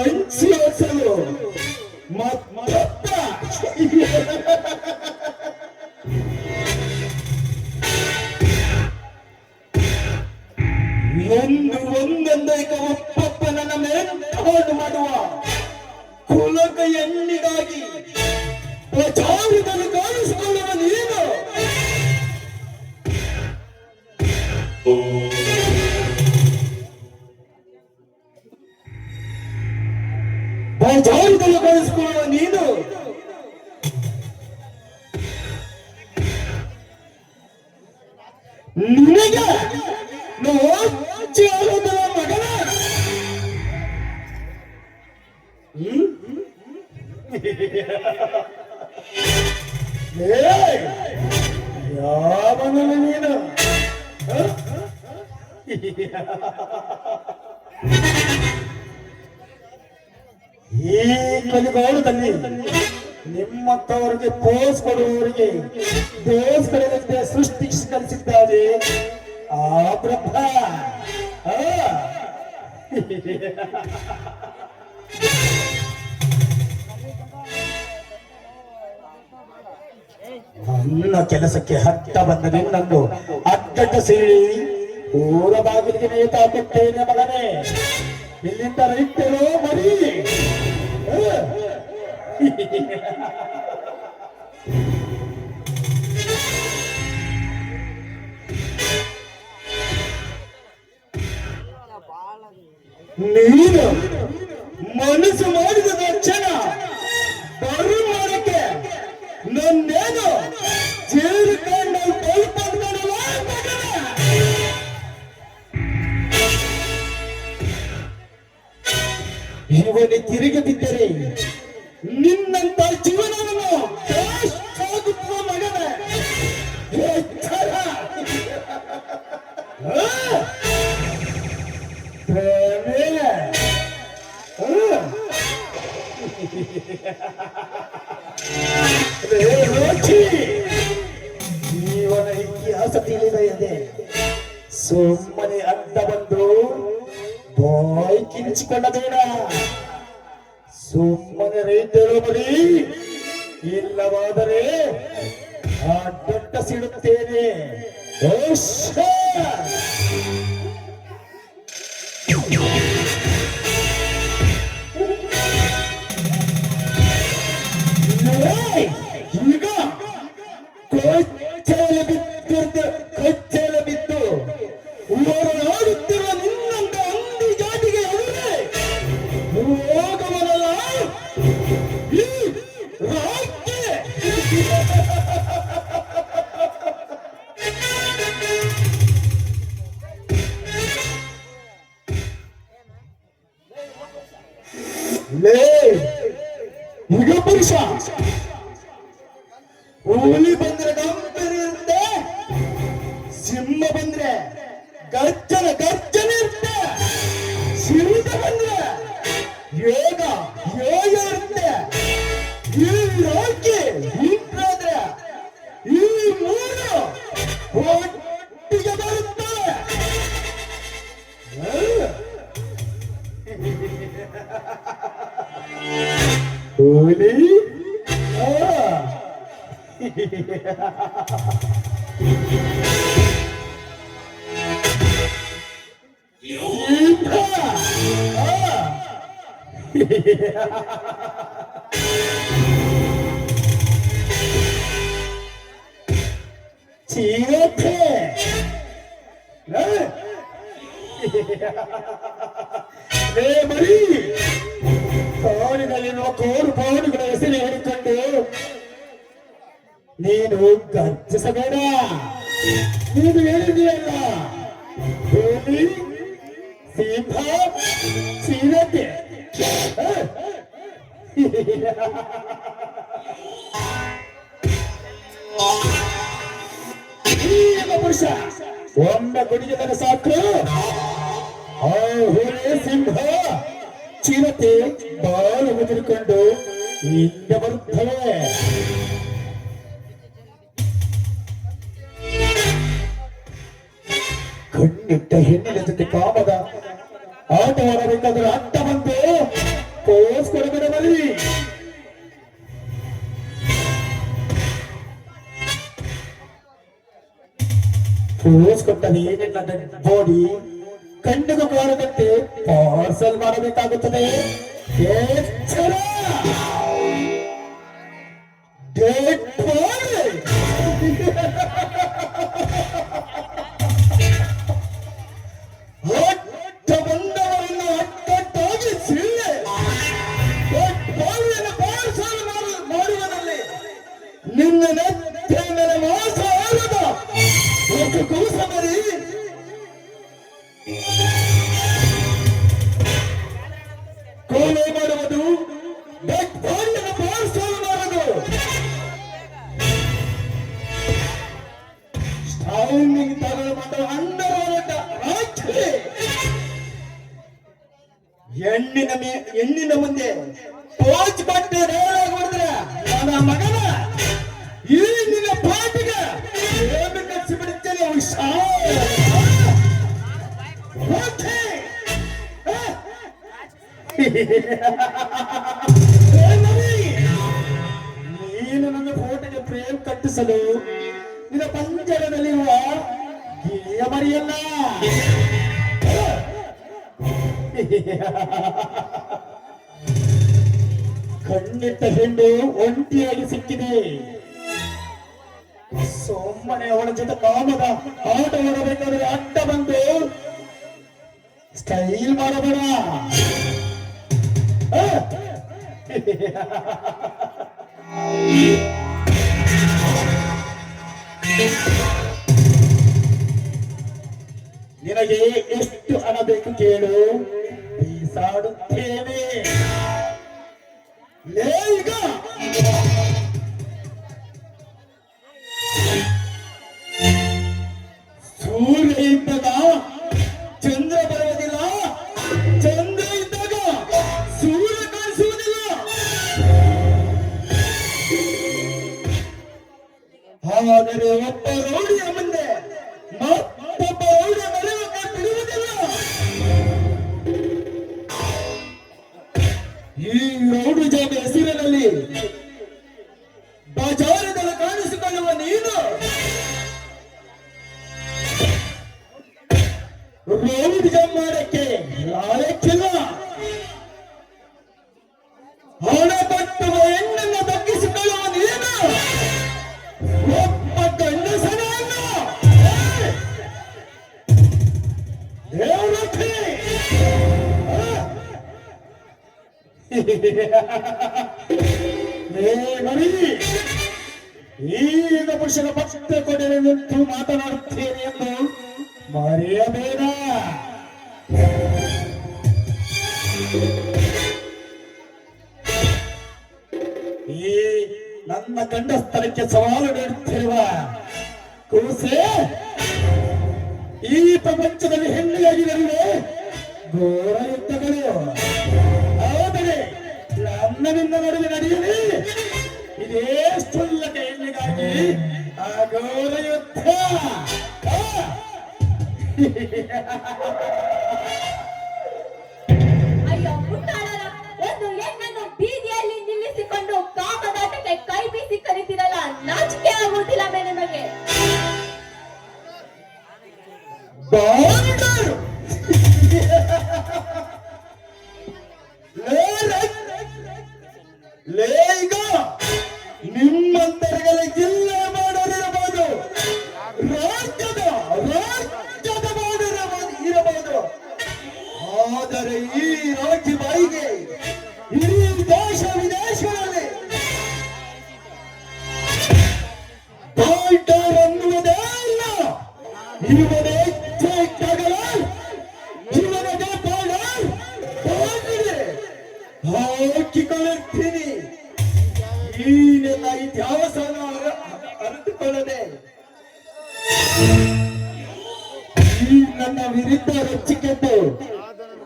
ಹಂಚಿ ಹಸಲು ಮತ್ತೊಬ್ಬ ಎಂದು ಒಂದೊಂದೈಕ ಒಪ್ಪಪ್ಪ ನನ್ನ ಮೇಲ್ಪಾಡು ಮಾಡುವ ಕುಲಕ ಎಣ್ಣಿಗಾಗಿ ಪ್ರಚಾರದಲ್ಲಿ ಕಾಣಿಸಿಕೊಳ್ಳುವ ನೀನು ಪ್ರಚಾರದಲ್ಲಿ ಕಾಣಿಸಿಕೊಳ್ಳುವ ನೀನು ನಿನಗೆ ನೋಡುವುದರ ಮಗನ ಯಾವನ ನೀನು ಈ ಕಲಿಗಾಲದಲ್ಲಿ ನಿಮ್ಮಂತವರಿಗೆ ಪೋಸ್ ಕೊಡುವವರಿಗೆ ದೇಶಗಳಂತೆ ಸೃಷ್ಟಿಸಿ ಕಲಿಸಿದ್ದಾರೆ ಆ ಬ್ರಹ್ಮ ನನ್ನ ಕೆಲಸಕ್ಕೆ ಹತ್ತ ಬಂದ ನಿನ್ನನ್ನು ಅಡ್ಡಡ್ಡ ಸೇರಿ ಊರ ಬಾಗಿಲಿಗೆ ನೇತಾಕುತ್ತೇನೆ ಮಗನೇ ಇಲ್ಲಿಂದ ರೈತರು ಮರಿ ನೀನು ಮನಸ್ಸು ಮಾಡಿದ ತಕ್ಷಣ ಬರು ಮಾಡಕ್ಕೆ ನನ್ನೇನು ಜೇರಿಕೊಂಡು ಇವನೇ ತಿರುಗಿ ಬಿದ್ದರೆ ನಿನ್ನಂತ ಜೀವನವನ್ನು ಸಾಗುತ್ತುವ ಮಗನ ಎಚ್ಚರ. ಜೀವನ ಇತಿಹಾಸ ತಿಳಿದೆ ಸುಮ್ಮನೆ ಅಡ್ಡ ಬಂದು ಬಾಯ್ ಕಿರಿಚಿಕೊಂಡ ಬೇಡ. ಸುಮ್ಮನೆ ರೈತರು ಬರೀ ಇಲ್ಲವಾದರೆ ಆ ದೊಡ್ಡ ಸಿಡುತ್ತೇನೆ. ಈಗ ಕೊಚ್ಚಲ ಬಿದ್ದು ಓಡಾಡುತ್ತಿರುವ ನಿನ್ನಂತ ಅಂದಿ ಜಾತಿಗೆ ಹೋಗವನಲ್ಲ ಈ ರಾಜ್ಯ. ಈಗ ಪುರುಷ ಹುಲಿ ಬಂದ್ರೆ ಗಂಭೀರ ಇರುತ್ತೆ, ಸಿಂಹ ಬಂದ್ರೆ ಗರ್ಜನೆ ಇರುತ್ತೆ, ಸಿಂಹ ಬಂದ್ರೆ ಯೋಗ ಇರುತ್ತೆ. ಈ ರಾಜ್ಯ ಹಿಂಗಾದ್ರೆ ಈ ಮೂರು ಒಟ್ಟಿಗೆ ಬರುತ್ತವೆ. ಹುಲಿ ಚಿರತೆ ಮರಿ ಕಾಡಿನಲ್ಲಿರುವ ಕೋರು ಪಾಡುಗಳ ಹೆಸರು ಹೇಳಿಕೊಂಡು ನೀನು ಗರ್ಜಿಸಬೇಡ. ನೀನು ಹೇಳಿದೆಯಲ್ಲ ಹುಲಿ ಸಿಂಹ ಚಿರತೆ. ಪುರುಷ ಒಮ್ಮೆ ಗುಡಿಗೆ ತನ ಸಾಕು. ಆ ಹುಲಿ ಸಿಂಹ ಚಿರತೆ ಬಾಳು ಮುದುರಿಕೊಂಡು ಹಿಂದೆ ಬರುತ್ತವೆ. ಕಣ್ಣಿಟ್ಟ ಹೆಣ್ಣಿನ ಜೊತೆ ಕಾಮದ ಆಟವಾಡಬೇಕಾದ್ರೆ ಅಡ್ಡ ಬಂದು ಪೋಸ್ ಕೊಡಬೇಡ ಬರೀ. ಪೋಸ್ ಕೊಟ್ಟರೆ ನಿನ್ನ ಬಾಡಿ ಕಣ್ಣಿಗೂ ಕಾಣದಂತೆ ಪಾರ್ಸಲ್ ಮಾಡಬೇಕಾಗುತ್ತದೆ. ಎಚ್ಚರ! Dead body! ಅಡ್ಡ ಬಂದವರನ್ನು ಅಡ್ಡಡ್ಡಾಗಿ ಸಿಳ್ಳೆ ಡೆಡ್ ಬಾಡಿಯನ್ನು ಪಾರ್ಸಲ್ ಮಾಡುವನಲ್ಲಿ ನಿನ್ನ ನೆತ್ತಿಯ ಮೇಲೆ ಮೋಸ ಆಗದ ಒಂದು ಕೂಸ ಮರಿ. ಕೋಲೆ ಮಾಡುವುದು ಡೆಡ್ ಬಾಡಿಯನ್ನು ಪಾರ್ಸಲ್ ಮಾಡುವುದು. ಸ್ಟೈಲಿಂಗ್ ತಗಲು ಮಾಡುವ ಅಂಡರ್ವರ್ಲ್ಡ್ ರಾತ್ರಿ ಹೆಣ್ಣಿನ ಮುಂದೆ ಪೋಚ್ ಬಟ್ಟೆ ಡೈಲಾಗ್ ಹೊಡೆದ್ರೆ ನನ್ನ ಮಗನ ಈ ನಿನ್ನ ಪಾಟಿಗೆ ಏನು ಕಚ್ಚಿ ಬಿಡುತ್ತೇನೆ. ನೀನು ನನ್ನ ಫೋಟೋಗೆ ಫ್ರೇಮ್ ಕಟ್ಟಿಸಲು ನಿನ್ನ ಪಂಜರದಲ್ಲಿರುವ ಗಿಳಿಯ ಮರಿಯಲ್ಲ. ಕಣ್ಣಿಟ್ಟ ಹೆಣ್ಣು ಒಂಟಿಯಾಗಿ ಸಿಕ್ಕಿದೆ. ಸುಮ್ಮನೆ ಅವಳ ಜೊತೆ ಕಾಮದ ಆಟವಾಡಬೇಕಾದ್ರೆ ಅಡ್ಡ ಬಂದು ಸ್ಟೈಲ್ ಮಾಡಬೇಡ. ನಿನಗೆ ಎಷ್ಟು ಹಣ ಬೇಕು ಕೇಳು, ಬೀಸಾಡುತ್ತೇವೆ. ಈಗ ಸೂರ್ಯ ಇದ್ದಾಗ ಚಂದ್ರ ಬರುವುದಿಲ್ಲ, ಚಂದ್ರ ಇದ್ದಾಗ ಸೂರ್ಯ ಕಾಣಿಸುವುದಿಲ್ಲ. ಆದರೆ ಒಬ್ಬ ರೌಡಿಯ ಮುಂದೆ ಮತ್ತೊಬ್ಬ ರೌಡಿಯ ಮೆರವಣಿಗೆ ಬಿಡುವುದಿಲ್ಲ. ಈ ರೌಡಿ ಜಾಗ ಹೆಸರಿನಲ್ಲಿ ಬಜಾರದಲ್ಲಿ ಕಾಣಿಸಿಕೊಳ್ಳುವ ನೀನು ರೌಡಿ ಜಾಮ್ ಮಾಡಕ್ಕೆ ಲಾಯಕ್ಕಿಲ್ಲ. ಹಣ ಕೊಟ್ಟು ಹೆಣ್ಣನ್ನು ದಕ್ಕಿಸಿಕೊಳ್ಳುವ ನೀನು ಒಬ್ಬ ಗಂಡಸನಲ್ಲ. ದೇವರೇ ಮರಿ, ಈಗ ಪುರುಷನ ಭಕ್ತ ಕೊಡಲು ನಿಂತು ಮಾತನಾಡುತ್ತೇನೆ ಎಂದು ಮರೆಯಬೇಡ. ಈ ನನ್ನ ಗಂಡಸ್ತನಕ್ಕೆ ಸವಾಲು ನೀಡುತ್ತಿರುವ ಕೂಸೆ, ಈ ಪ್ರಪಂಚದಲ್ಲಿ ಹೆಣ್ಣಿಗಾಗಿರಲಿವೆ ಘೋರ ಯುದ್ಧಗಳು. ಆದರೆ ನನ್ನನಿಂದ ನಡುವೆ ನಡೆಯಲಿ ಇದೇ ಕ್ಷುಲ್ಲಕ ಹೆಣ್ಣಿಗಾಗಿ ಆ ಘೋರ ಯುದ್ಧ. ಅಯ್ಯೋ ಮುಟ್ಟಾಳರ, ಒಂದು ಹೆಣ್ಣನ್ನು ಬೀದಿಯಲ್ಲಿ ನಿಲ್ಲಿಸಿಕೊಂಡು ಕಾಮದಾಟಕ್ಕೆ ಕೈ ಬೀಸಿ ಕರೀತಿರಲ್ಲ, ನಾಚಿಕೆ ಆಗುವುದಿಲ್ಲ ಮೇ ನಿಮಗೆ? ಈಗ ನಿಮ್ಮಂತರಿಗೆಲ್ಲ ಜಿಲ್ಲೆ ಮಾಡೋರಿರಬಹುದು, ರಾಜ್ಯದ ಮಾಡೋರಿರಬಹುದು. ಆದರೆ ಈ ರಾಜ್ಯ ಬಾಯಿಗೆ ಇಡೀ ದೇಶ ವಿದೇಶಗಳಲ್ಲಿ ಪಾಲ್ಟರ್ ಅನ್ನುವುದೇ ಇಲ್ಲ. ಇವನೇ ಜಗಲ ಜೀವನದ ಪಾಲ್ಟರ್ ಹಾಕಿಕೊಳ್ಳುತ್ತೀನಿ. ಈ ನನ್ನ ಇತಿಹಾಸವನ್ನು ಅರಿತುಕೊಳ್ಳದೆ ಈ ನನ್ನ ವಿರುದ್ಧ ರಚಿಕೆದ್ದು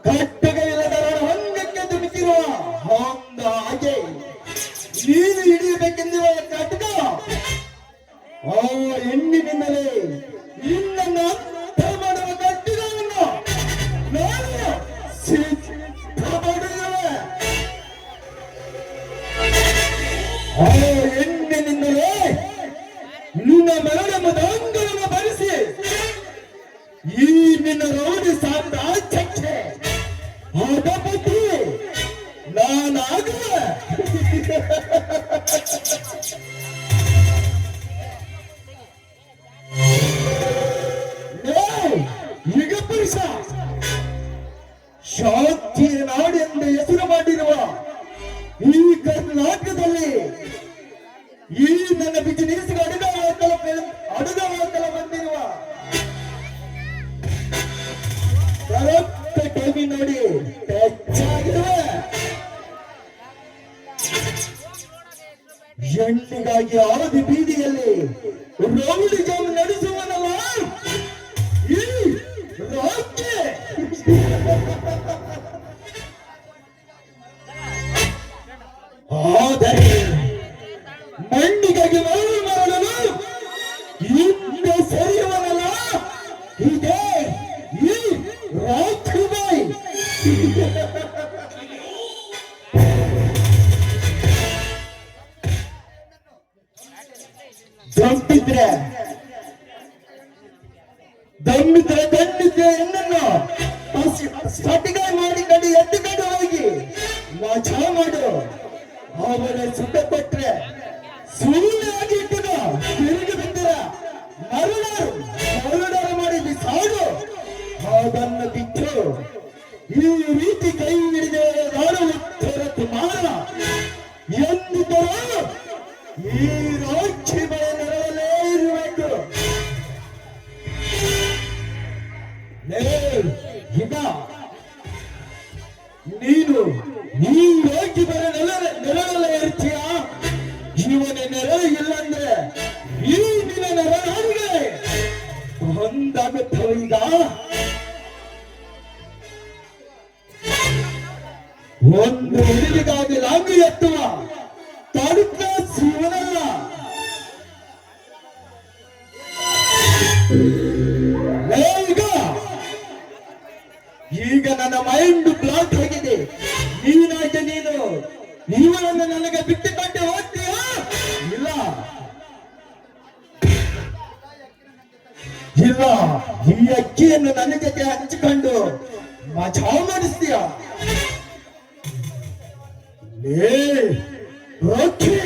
ಕಟ್ಟಗೆ ಇಲ್ಲದರ ಹೊಂಗಕ್ಕೆ ಧುಮುಕಿರುವ ಹೊಂದ ಹಾಗೆ ನೀನು ಹಿಡಿಯಬೇಕೆಂದಿರುವ ಕಟ್ಟಗ ಆ ಹೆಣ್ಣಿನಿಂದಲೇ ನಿನ್ನನ್ನು ಅರ್ಥ ಮಾಡುವ ಕಟ್ಟಗವನ್ನು ನಾನು ಸಿದ್ಧ ಮಾಡಿದ್ದೇವೆ. ನಿನ್ನ ರೌಡಿ ಸಾಮ್ರಾಜ್ಯಕ್ಕೆ ಅಧಿಪತಿ ನಾನಾಗುವೆ. ಈಗ ಪುರುಷ ಶಾಂತಿಯ ನಾಡು ಎಂದು ಹೆಸರು ಮಾಡಿರುವ ಈ ಕರ್ನಾಟಕದಲ್ಲಿ ಈ ನನ್ನ ಬಿಸಿನೆಸ್ಗೆ ಅಡುಗ ಬಂದಿರುವ ಕರೆಕ್ಟ್ ಟೈಮಿ ನೋಡಿ ಹೆಚ್ಚಾಗಿರುವ ಹೆಣ್ಣಿಗಾಗಿ ಆದಿ ಬೀದಿಯಲ್ಲಿ ರೌಡಿ ಜಾಮ್ ನಡೆಸುವನಲ್ಲ ಈ ರಾಜ್ಯ. ಆದರೆ ಮಣ್ಣಿಗಾಗಿ ಮಾಡಲು ಹಿಂದೆ ಸರಿಯುವನಲ್ಲ ಇದೇ ಈ ರಾಜ್ಯಬಾಯಿ. ದಮ್ಮಿದ್ರೆ ಕಣ್ಣಿದ್ರೆ ಹೆಣ್ಣನ್ನು ಸಟಿಗಾಯಿ ಮಾಡಿ ಕಡಿ ಎತ್ತುಕೊಂಡು ಹೋಗಿ ಮಜಾ ಮಾಡು. ಅವರ ಸುಟ್ಟ ಕೊಟ್ರೆ ಸುಳ್ಳು ಇಟ್ಟದ ತಿರುಗಿ ಬಿದ್ದಿರ ಮರುಡಾರು ಮಾಡಿ ಬಿಸಾಡು. ಅದನ್ನು ಬಿಟ್ಟು ಈ ರೀತಿ ಕೈ ಹಿಡಿದ ಕುಮಾರ ಎಂದಿದ್ದರೂ ಈ ರಾಜ್ಯ ನೆರಳಲ್ಲೇ ಇರಬೇಕು. ಈಗ ನೀನು ಈ ರಾಜ್ಯದ ನೆರಳಲ್ಲೇ ಇರ್ತೀಯ. ಜೀವನ ನೆರಳು ಇಲ್ಲಂದ್ರೆ ಈ ನಿನ್ನ ನೆರಳಿಗೆ ಒಂದಾಗುತ್ತವೆ. ಈಗ ಒಂದು ಹುಡುಗಿಗಾಗಿ ಲಾಂಗು ಎತ್ತುವ ತಡುತ್ತ ಜೀವನಲ್ಲ. ಈಗ ನನ್ನ ಮೈಂಡ್ ಬ್ಲಾಕ್ ಆಗಿದೆ. ನೀನಾಯ್ತು ನೀನು ಇವನನ್ನು ನನಗೆ ಬಿಟ್ಟುಕೊಂಡು ಹೋಗ್ತೀಯಾ? ಇಲ್ಲ ಇಲ್ಲ, ಈ ಅಕ್ಕಿಯನ್ನು ನನ್ನ ಜೊತೆ ಹಂಚಿಕೊಂಡು ಮಜಾ ಮಾಡಿಸ್ತೀಯ. ರೊಕ್ಕಿ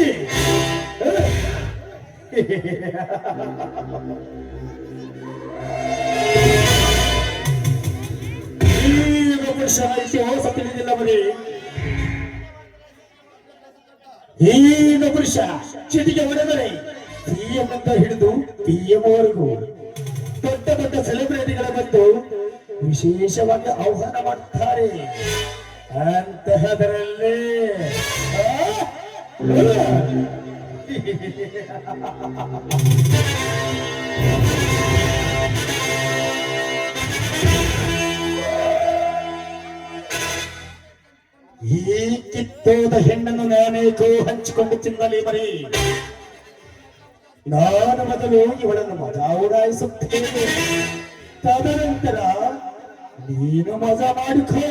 ಈಗ ಪುರುಷ ಇತಿಹಾಸ ತಿಳಿದಿಲ್ಲ ಬರೀ. ಈಗ ಪುರುಷ ಚಿಟಿಗೆ ಹೊಡೆದರೆ ಸಿಎಂ ಅಂತ ಹಿಡಿದು ಪಿಎಂ ವರೆಗೂ ದೊಡ್ಡ ದೊಡ್ಡ ಸೆಲೆಬ್ರಿಟಿಗಳ ಬಂದು ವಿಶೇಷವಾಗಿ ಆಹ್ವಾನ ಮಾಡ್ತಾರೆ. ಅಂತಹದರಲ್ಲಿ ಈ ಕಿತ್ತೋದ ಹೆಣ್ಣನ್ನು ನಾನೇಕೋ ಹಂಚಿಕೊಂಡು ತಿನ್ನಲಿ ಬರೀ. ನಾನು ಮೊದಲು ಇವಳನ್ನು ಮಜಾ ಉಡಾಯಿಸುತ್ತೇನೆ, ತದನಂತರ ನೀನು ಮಜಾ ಮಾಡಿಕೋ.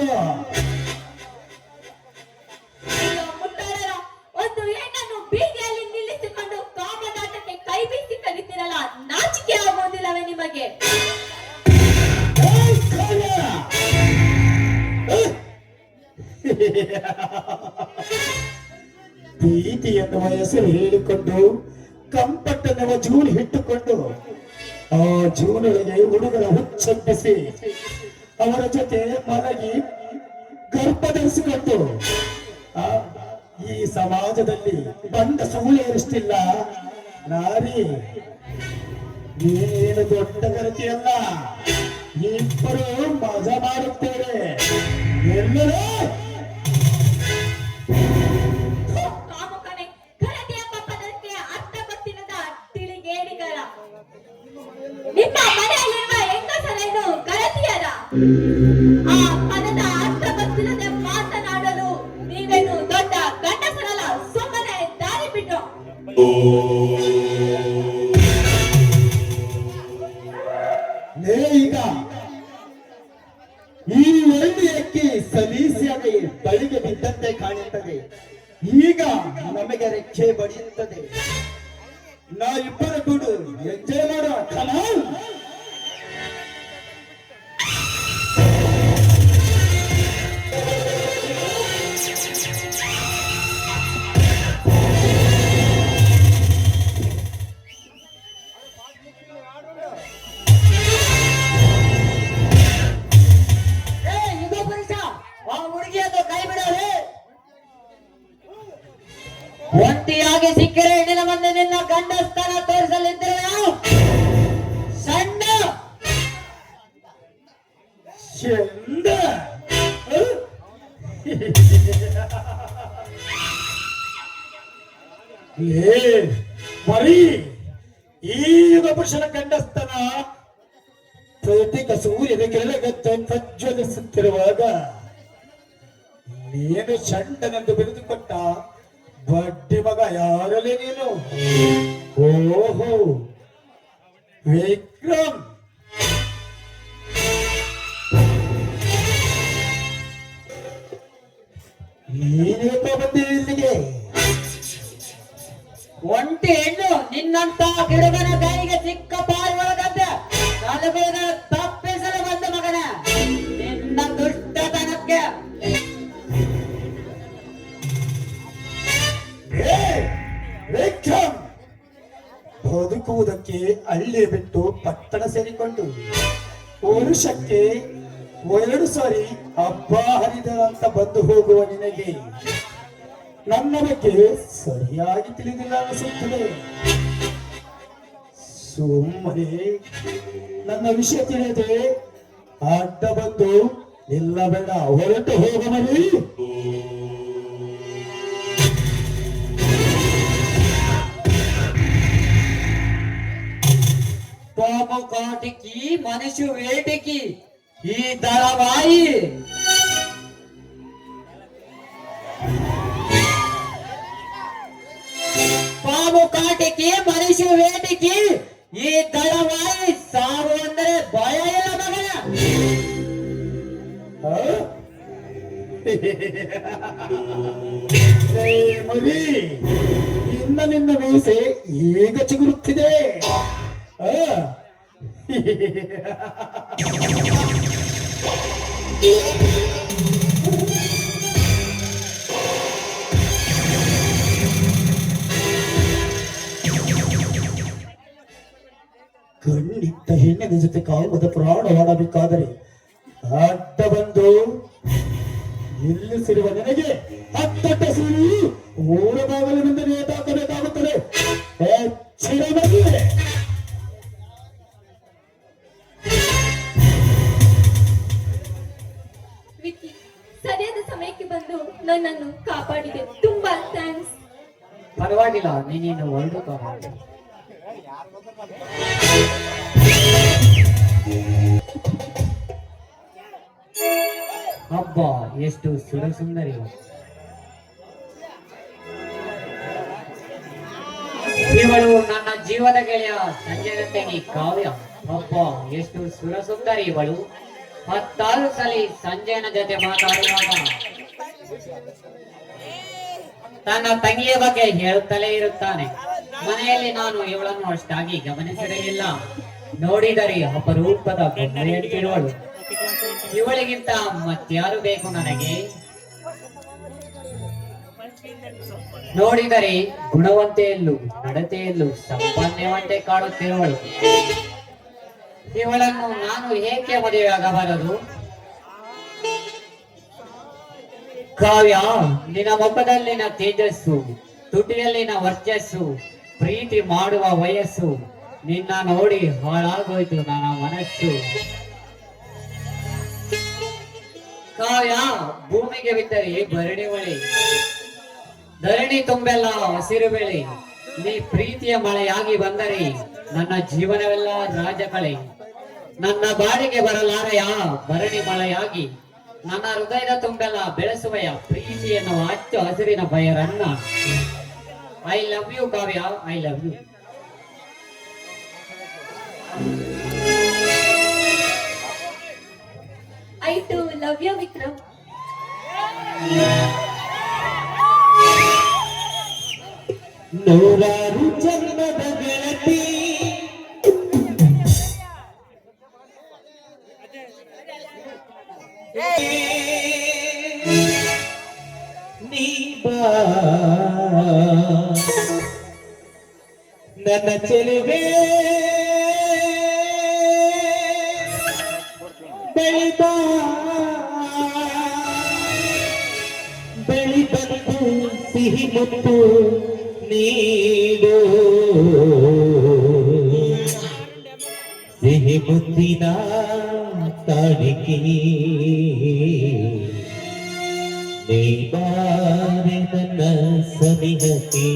ಒಂದು ಹೆಣ್ಣನ್ನು ಬೀದಿಯಲ್ಲಿ ನಿಲ್ಲಿಸಿಕೊಂಡು ಕಾಮದಾಟಕ್ಕೆ ಕೈ ಬೀಸಿ ಕಲಿತಿರಲ್ಲ, ನಾಚಿಕೆ ಆಗೋದಿಲ್ಲವೇ ನಿಮಗೆ? ಪ್ರೀತಿ ಎನ್ನುವ ಹೆಸರು ಹೇಳಿಕೊಂಡು ಕಂಪಟ್ಟನ್ನುವ ಜೂನು ಇಟ್ಟುಕೊಂಡು ಆ ಜೂನೊಳಗೆ ಹುಡುಗರ ಹುಚ್ಚೆಬ್ಬಿಸಿ ಅವರ ಜೊತೆ ಮಲಗಿ ಗರ್ಭ ಧರಿಸಿಕೊಂಡು ಈ ಸಮಾಜದಲ್ಲಿ ಬಂದ ಸುಳ್ಳೆಷ್ಟಿಲ್ಲ. ನಾರಿ ನೀನು ದೊಡ್ಡ ಗರತಿಯಲ್ಲ, ಇಬ್ಬರು ಮಜಾ ಮಾಡುತ್ತೇವೆ. ಎಲ್ಲರೂ ಕಾಮುಕನೆ ಘನತೆಯ ಪಕ್ಕದಕ್ಕೆ ಅರ್ಥ ಗೊತ್ತಿಲ್ಲದ ತಿಳಿಗೇಡಿಗಳ. ನಿಮ್ಮ ಮನೆಯಲ್ಲಿರುವ ಹೆಂಗಸರೇನು ಘನತೆಯರ? ಆ ಪದದ ಅರ್ಥ ಗೊತ್ತಿಲ್ಲದೆ ಮಾತನಾಡಲು ನೀವೇನು ದೊಡ್ಡ ಗಂಡಸರಲ್ಲ, ಸುಮ್ಮನೆ ದಾರಿ ಬಿಟ್ಟು. ಈಗ ಈ ಒಳ್ಳೆ ಅಕ್ಕಿ ಸಲೀಸಿಯಾಗಿ ಬಳಿಗೆ ಬಿದ್ದಂತೆ ಕಾಣುತ್ತದೆ. ಈಗ ನಮಗೆ ರೆಕ್ಕೆ ಬಡಿಯುತ್ತದೆ. ನಾವಿಬ್ಬರು ಕೂಡ ಎಂಜಾಯ್ ಮಾಡೋ. ಚಂದ ಹ? ಏ ಮರಿ ಈಗ ಪುರುಷನ ಗಂಡಸ್ತನ ಪ್ರತಿಕ ಸೂರ್ಯನ ಕೆಳಗತ್ತ ಪ್ರಜ್ವಲಿಸುತ್ತಿರುವಾಗ ನೀನು ಚಂಡನೆಂದು ಬೆಳೆದುಕೊಟ್ಟ ಬಡ್ಡಿ ಮಗ ಯಾರಲ್ಲೇ ನೀನು? ಓಹೋ ವಿಕ್ರಮ್, ನೀನೇಕ ಬಂದಿ ಇಲ್ಲಿಗೆ? ಒಂಟಿ ಹೆಣ್ಣು ನಿನ್ನಂತ ಗಿಡಗನ ಕೈಗೆ ಸಿಕ್ಕ ಪಾಯಿ ಒಳಗಂತೆ ತಲೆಬೇಗ ತಪ್ಪಿಸಲು ಬಂದ ಮಗನ ನಿನ್ನ ದುಷ್ಟತನಕ್ಕೆ. ಏ, ವಿಕ್ರಮ್, ಬದುಕುವುದಕ್ಕೆ ಹಳ್ಳಿ ಬಿಟ್ಟು ಪಟ್ಟಣ ಸೇರಿಕೊಂಡು ವರ್ಷಕ್ಕೆ 2 ಸಾರಿ ಹಬ್ಬ ಹರಿದ ಅಂತ ಬಂದು ಹೋಗುವ ನಿನಗೆ ನನ್ನ ಬಗ್ಗೆ ಸರಿಯಾಗಿ ತಿಳಿದಿಲ್ಲ ಅನಿಸುತ್ತದೆ. ಸುಮ್ಮನೆ ನನ್ನ ವಿಷಯ ತಿಳಿಯದೆ ಅಡ್ಡ ಬಂದು ನಿಲ್ಲಬೇಡ, ಹೊರಟು ಹೋಗ ಮರಿ. ಪಾಪ ಕಾಟಿಕಿ ಮನುಷ್ಯ ವೇಟಿಕಿ ಈ ದಳವಾಯಿ ಪಾಮು ಕಾಟಿಕಿ ಮನುಷ್ಯ ವೇಟಿಕಿ ಈ ದಳವಾಯಿ ಸಾವು ಅಂದರೆ ಭಯ ಇಲ್ಲ ಮಗನ. ಆ? ಏ ಮರಿ, ಇನ್ನ ನಿನ್ನ ಮೀಸೆ ಈಗ ಚಿಗುರುತ್ತಿದೆ. ಆ? ಕಣ್ಣಿಟ್ಟ ಹೆಣ್ಣಿನ ಜೊತೆ ಕಾಮದ ಪ್ರಾಣವಾಡಬೇಕಾದರೆ ಅಡ್ಡ ಬಂದು ನಿಲ್ಲಿಸಿರುವ ನಿನಗೆ ಹತ್ತಟ್ಟ ಸೂರಿ ಊರ ಬಾಗಿಲಿನಿಂದ ನೇತಾಕಬೇಕಾಗುತ್ತದೆ. ಎಚ್ಚರ ಬಂದಿದೆ. ವಿಕ್ಕಿ, ಸರಿಯಾದ ಸಮಯಕ್ಕೆ ಬಂದು ನನ್ನನ್ನು ಕಾಪಾಡಿದೆ. ತುಂಬಾ ಥ್ಯಾಂಕ್ಸ್. ಪರವಾಗಿಲ್ಲ, ನೀನೇನು ಹೊರಡು. ಹಬ್ಬ ಎಷ್ಟು ಸುಂದರಿ. ಇವಳು ನನ್ನ ಜೀವದ ಗೆಳೆಯ ಸಂಜಯನ ತಂಗಿ ಕಾವ್ಯ. ಹಬ್ಬ ಎಷ್ಟು ಸುಂದರಿ ಇವಳು. 16 ಸಲ ಸಂಜಯನ ಜೊತೆ ಮಾತಾಡುವಾಗ ತನ್ನ ತಂಗಿಯ ಬಗ್ಗೆ ಹೇಳುತ್ತಲೇ ಇರುತ್ತಾನೆ. ಮನೆಯಲ್ಲಿ ನಾನು ಇವಳನ್ನು ಅಷ್ಟಾಗಿ ಗಮನಿಸಿರಲಿಲ್ಲ. ನೋಡಿದರೆ ಅಪರೂಪದ ಗೊಂಬೆಯಂತಿರುವಳು. ಇವಳಿಗಿಂತ ಮತ್ಯಾರು ಬೇಕು ನನಗೆ? ನೋಡಿದರೆ ಗುಣವಂತೆಯಲ್ಲೂ ನಡತೆಯಲ್ಲೂ ಸಂಪನ್ನೆವಂತೆ ಕಾಣುತ್ತಿರುವಳು. ಇವಳನ್ನು ನಾನು ಏಕೆ ಮದುವೆಯಾಗಬಾರದು? ಕಾವ್ಯ, ನಿನ್ನ ಮುಖದಲ್ಲಿನ ತೇಜಸ್ಸು, ತುಟಿಯಲ್ಲಿನ ವರ್ಚಸ್ಸು, ಪ್ರೀತಿ ಮಾಡುವ ವಯಸ್ಸು, ನಿನ್ನ ನೋಡಿ ಹಾಳಾಗೋಯ್ತು ನನ್ನ ಮನಸ್ಸು. ಕಾವ್ಯ, ಭೂಮಿಗೆ ಬಿದ್ದರೆ ಭರಣಿ ಹೊಳೆ, ಧರಣಿ ತುಂಬೆಲ್ಲ ಹಸಿರು ಬೆಳೆ. ನೀ ಪ್ರೀತಿಯ ಮಳೆಯಾಗಿ ಬಂದರೆ ನನ್ನ ಜೀವನವೆಲ್ಲ ರಾಜಕಳೆ. ನನ್ನ ಬಾಡಿಗೆ ಬರಲಾರೆಯ ಭರಣಿ ಮಳೆಯಾಗಿ ನನ್ನ ಹೃದಯದ ತುಂಬೆಲ್ಲ ಬೆಳೆಸುವೆಯ ಪ್ರೀತಿ ಎನ್ನುವ ಹಚ್ಚ ಹಸಿರಿನ ಬಯರನ್ನ. I love you Kavya, I love you. I too love you Vikram. ನೂರಾರು ಜನ್ಮದ ಗೆಳತಿ ನೀ ಬಾ ನನ್ನ ಚೆಲುವೆ ಬೆಳಿಬಾ ಬೆಳಿ ಬಂದು ಸಿಹಿ ಮುತ್ತು ನೀಡು ಸಿಹಿ ಮುತ್ತಿನ ಕಾಣಿಕೆ ನೀ ಬಾರೆ ನನ್ನ ಸನಿಹಕ್ಕೆ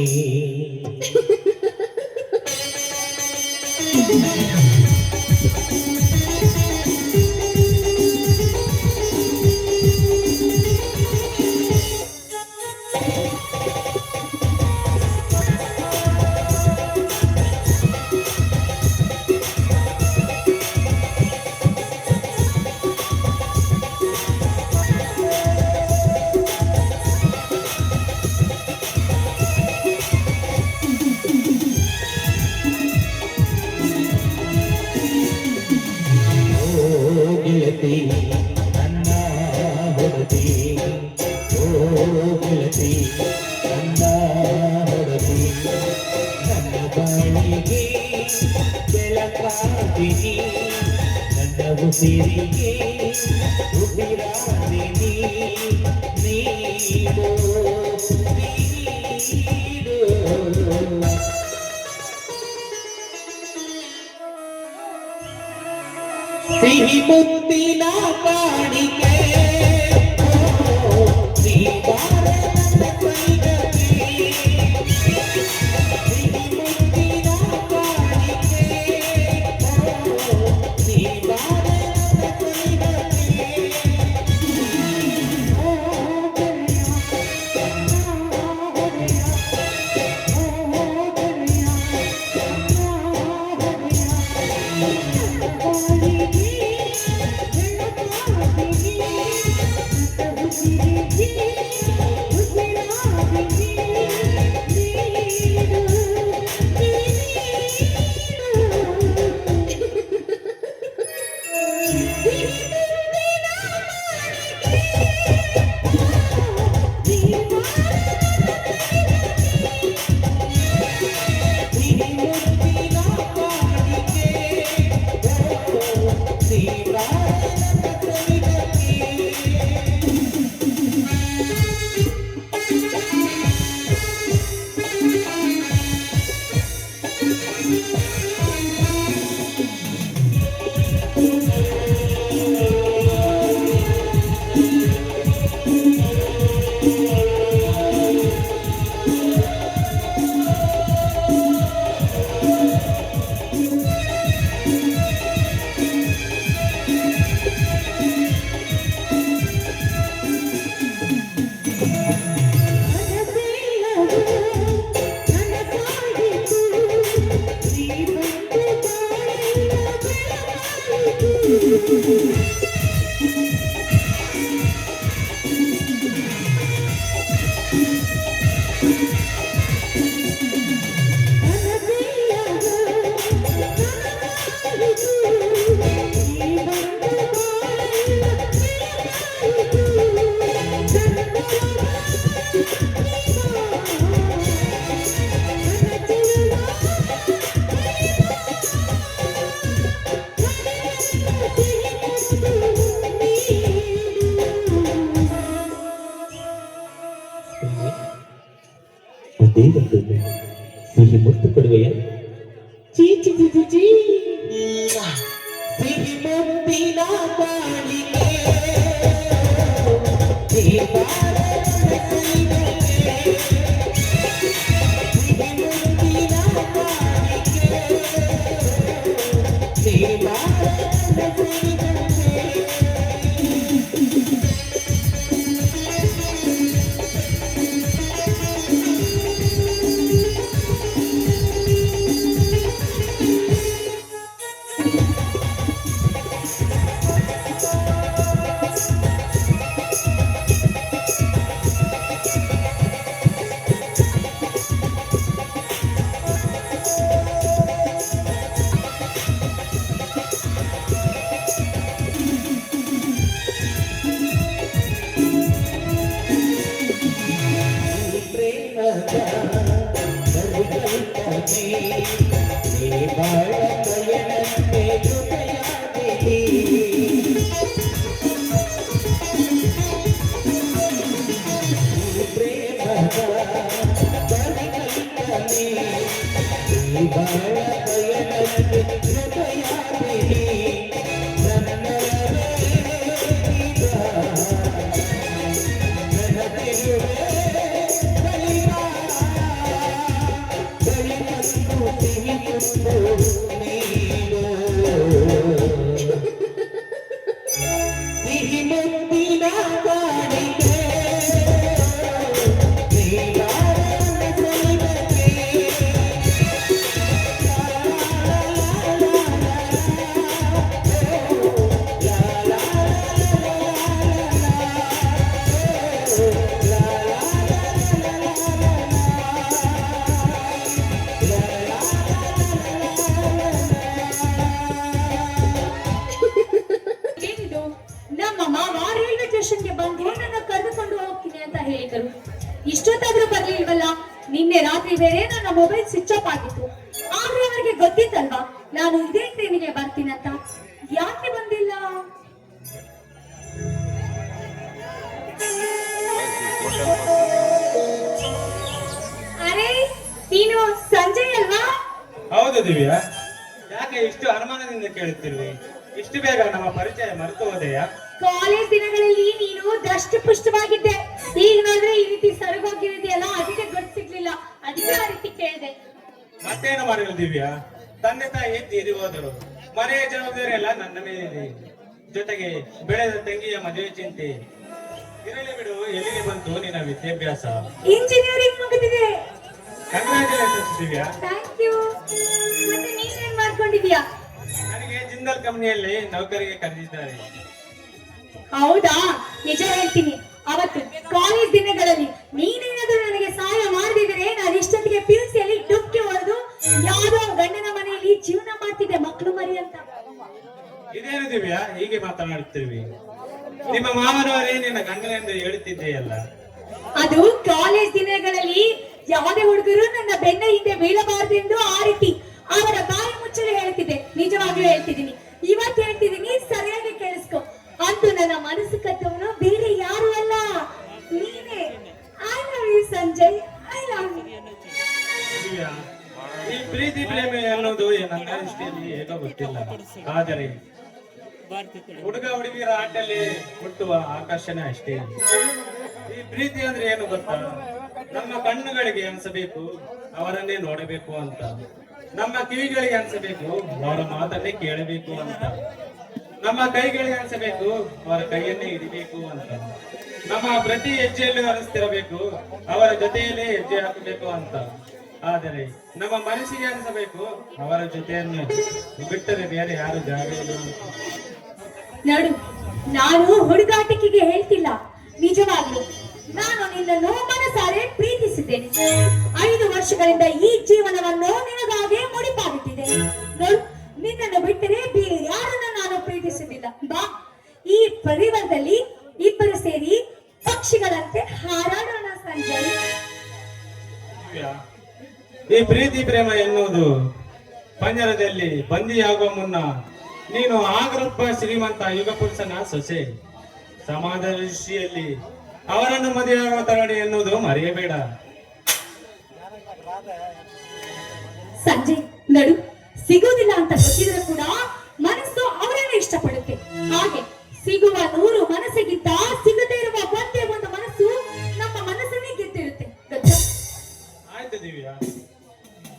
ಗೆಳತಿ ನನ್ನ ಹೊರತಿ ಓ ಗೆಳತಿ ನನ್ನ ಹೊರತಿ ನನ್ನ ಬಾಳಿಗೆ ಬೆಳಕಾದಿನಿ ನನ್ನ ಉಸಿರಿಗೆ ಉಸಿರಾದಿನಿ ನೀಡು ನೀಡು ಸಿಹಿ ಮುತ್ತಿನ ಕಾಣಿಕೆ ನೀ ಬಾರೆ ನನ್ನ ಕೈಗೆ ಸಿಹಿ ಮುತ್ತಿನ ಕಾಣಿಕೆ ನೀ ಬಾರೆ ನನ್ನ ಕೈಗೆ ದೇವತೆ ಸಿಹಿ ಮುತ್ತು ಕೊಡುವೆಯ ಚೀ ಚಿ ಚಿ ಚಿ ಚೀ ಸಿಹಿ ಮುತ್ತಿನ ಕಾಣಿಕೆ ನೀ ಬಾರೆ ನನ್ನ ಕೈಗೆ ಸಿಹಿ ಮುತ್ತಿನ ಕಾಣಿಕೆ ನೀ ಬಾರೆ ನನ್ನ ಕೈಗೆ ಬಾಳ ಸ್ಟೇಷನ್ಗೆ ಬಂದು ನನ್ನ ಕರೆದುಕೊಂಡು ಹೋಗ್ತೀನಿ ಅಂತ ಹೇಳಿದರು. ಇಷ್ಟೊತ್ತಾದ್ರೂ ಬರ್ಲಿಲ್ವಲ್ಲ. ನಿನ್ನೆ ರಾತ್ರಿ ಬೇರೆ ನನ್ನ ಮೊಬೈಲ್ ಸ್ವಿಚ್ ಆಫ್ ಆಗಿತ್ತು. ಆದ್ರೆ ಅವರಿಗೆ ಗೊತ್ತಿತ್ತಲ್ವಾ ನಾನು ಇದೇ ಟ್ರೈನಿಗೆ ಬರ್ತೀನಿ ಅಂತ. ಯಾಕೆ ಬಂದಿಲ್ಲ? ಅರೆ, ನೀನು ಸಂಜಯ್ ಅಲ್ವಾ? ಹೌದು ದಿವ್ಯಾ, ಯಾಕೆ ಇಷ್ಟು ಅನುಮಾನದಿಂದ ಕೇಳುತ್ತಿರುವೆ? ಇಷ್ಟು ಬೇಗ ನಮ್ಮ ಪರಿಚಯ ಮರೆತು ಹೋದೆಯಾ? ಕಾಲೇಜ್ ದಿನಗಳಲ್ಲಿ ನೀನು ದಷ್ಟಪುಷ್ಟವಾಗಿದ್ದೆ. ಈಗ ನೋಡ್ರೆ ಈ ರೀತಿ ಸರಗೋಗಿರಿದೆಯಲ್ಲ, ಅದಕ್ಕೆ ಗೊತ್ತು ಸಿಗ್ಲಿಲ್ಲ. ಅದಕ್ಕೆ ಆ ರೀತಿ ಕೇಳಿದೆ. ಮತ್ತೇನು ಮಾಡಲು ದಿವ್ಯಾ, ತಂದೆ ತಾಯಿ ತೀರಿ ಹೋದರು. ಮನೆಯ ಜವಾಬ್ದಾರಿ ಎಲ್ಲ ನನ್ನ ಮೇಲಿದೆ. ಜೊತೆಗೆ ಬೆಳೆದ ತಂಗಿಯ ಮದುವೆ ಚಿಂತೆ. ಇರಲಿ ಬಿಡು, ಎಲ್ಲಿಗೆ ಬಂತು ನಿನ್ನ ವಿದ್ಯಾಭ್ಯಾಸ? ಇಂಜಿನಿಯರಿಂಗ್ ಮುಗಿದಿದೆ. ಕಂಗ್ರಾಚುಲೇಷನ್ಸ್ ದಿವ್ಯಾ. Thank you. ಮತ್ತೆ ನೀನೇನ್ ಮಾಡ್ಕೊಂಡಿದ್ಯಾ? ನನಗೆ ಜಿಂದಾಲ್ ಕಂಪನಿಯಲ್ಲಿ ನೌಕರಿಗೆ ಕರೆದಿದ್ದಾರೆ. ಹೌದಾ? ನಿಜ ಹೇಳ್ತೀನಿ, ಅವತ್ತು ಕಾಲೇಜ್ ದಿನಗಳಲ್ಲಿ ನೀನೇನಾದ್ರೂ ನನಗೆ ಸಹಾಯ ಮಾಡದಿದ್ರೆ ನಾನು ಇಷ್ಟೊತ್ತಿಗೆ ಪಿಯುಸಿಯಲ್ಲಿ ಡುಬ್ಕಿ ಹೊಡೆದು ಯಾವ್ದೋ ಗಂಡನ ಮನೆಯಲ್ಲಿ ಜೀವನ ಮಾಡ್ತಿದ್ದೆ, ಮಕ್ಕಳು ಮರಿ ಅಂತ. ಇದೇನು ದಿವ್ಯಾ ಹೀಗೆ ಮಾತನಾಡುತ್ತಿರುವಿ? ನಿಮ್ಮ ಮಾವನವರೇ ನಿನ್ನ ಗಂಡನೆಂದು ಹೇಳುತ್ತಿದ್ದೆಯಲ್ಲ. ಅದು ಕಾಲೇಜ್ ದಿನಗಳಲ್ಲಿ ಯಾವುದೇ ಹುಡುಗರು ನನ್ನ ಬೆನ್ನ ಹಿಂದೆ ಬೀಳಬಾರ್ದೆಂದು ಆ ರೀತಿ ಅವರ ಬಾಯಿ ಮುಚ್ಚಲು ಹೇಳ್ತಿದ್ದೆ. ನಿಜವಾಗ್ಲೂ ಹೇಳ್ತಿದ್ದೀನಿ, ಇವತ್ತು ಹೇಳ್ತಿದ್ದೀನಿ, ಸರಿಯಾಗಿ ಕೇಳಿಸ್ಕೊ. ಅಂತೂ ನನ್ನ ಮನಸ್ಸು ಕಟ್ಟವನು ಬೇರೆ ಯಾರು ಅಲ್ಲ, ನೀನೇ. I love you Sanjay, I love you. Divya, ಈ ಪ್ರೀತಿ ಪ್ರೇಮ ಅನ್ನೋದು ನನ್ನ ದೃಷ್ಟಿಯಲ್ಲಿ ಏನೋ ಗೊತ್ತಿಲ್ಲ. ಆದರೆ ಹುಡುಗ ಹುಡುಗಿಯರ ಆಟಲ್ಲಿ ಹುಟ್ಟುವ ಆಕರ್ಷಣೆ ಅಷ್ಟೇ. ಈ ಪ್ರೀತಿ ಅಂದ್ರೆ ಏನು ಗೊತ್ತಾ? ನಮ್ಮ ಕಣ್ಣುಗಳಿಗೆ ಅನ್ಸಬೇಕು ಅವರನ್ನೇ ನೋಡಬೇಕು ಅಂತ. ನಮ್ಮ ಕಿವಿಗಳಿಗೆ ಅನ್ಸಬೇಕು ಅವರ ಮಾತನ್ನೇ ಕೇಳಬೇಕು ಅಂತ. ನಮ್ಮ ಕೈಗಳಿಗೆ ಅನ್ಸಬೇಕು ಅವರ ಕೈಯನ್ನೇ ಹಿಡಿಬೇಕು ಅಂತ. ನಮ್ಮ ಪ್ರತಿ ಹೆಜ್ಜೆಯಲ್ಲೂ ಅನಿಸ್ತಿರಬೇಕು ಅವರ ಜೊತೆಯಲ್ಲೇ ಹೆಜ್ಜೆ ಹಾಕಬೇಕು ಅಂತ. ಆದರೆ ನಮ್ಮ ಮನಸ್ಸಿಗೆ ಅನಿಸಬೇಕು ಅವರ ಜೊತೆಯನ್ನು ಬಿಟ್ಟರೆ ಬೇರೆ ಯಾರು ಜಾಗ ಇಲ್ಲ ಅಂತ. ನೋಡು, ನಾನು ಹುಡುಗಾಟಿಕೆಗೆ ಹೇಳ್ತಿಲ್ಲ, ನಿಜವಾಗ್ಲು ನಾನು ನಿನ್ನನ್ನು ಮನಸಾರೆ ಪ್ರೀತಿಸಿದ್ದೇನೆ. 5 ವರ್ಷಗಳಿಂದ ಈ ಜೀವನವನ್ನು ನಿನಗಾಗೆ ಮುಡಿಪಾಗಿಟ್ಟಿದ್ದೇನೆ. ನೋಡು, ನಿನ್ನನ್ನು ಬಿಟ್ಟರೆ ಬೇರೆ ಯಾರನ್ನ ನಾನು ಪ್ರೀತಿಸುತ್ತಿಲ್ಲ. ಬಾ, ಈ ಪರಿವಾರದಲ್ಲಿ ಇಬ್ಬರು ಸೇರಿ ಪಕ್ಷಿಗಳಂತೆ ಹಾರಾಡೋಣ ಸಂಜಯ್. ಈ ಪ್ರೀತಿ ಪ್ರೇಮ ಎನ್ನುವುದು ಪಂಜರದಲ್ಲಿ ಬಂದಿಯಾಗುವ ಮುನ್ನ ನೀನು ಆಗರಪ್ಪ ಶ್ರೀಮಂತ ಯುಗ ಪುರುಷನ ಸೊಸೆ. ಸಮಾಜದ ದೃಷ್ಟಿಯಲ್ಲಿ ಅವರನ್ನು ಮದುವೆಯಾಗುವ ತರಡಿ ಎನ್ನುವುದು ಮರೆಯಬೇಡ. ಸಂಜಯ್, ನಡು, ಸಿಗುವುದಿಲ್ಲ ಅಂತ ಗೊತ್ತಿದ್ರು ಕೂಡ ಮನಸ್ಸು ಅವರನ್ನೇ ಇಷ್ಟಪಡುತ್ತೆ. ಹಾಗೆ ಸಿಗುವ 100 ಮನಸ್ಸಿಗಿಂತ ಸಿಗದೇ ಇರುವ ಒಂದೇ ಒಂದು ಮನಸ್ಸು ನಮ್ಮ ಮನಸ್ಸನ್ನೇ ಗೆದ್ದಿರುತ್ತೆ. ಗೊತ್ತಾ? ಆಯ್ತು ದಿವ್ಯಾ,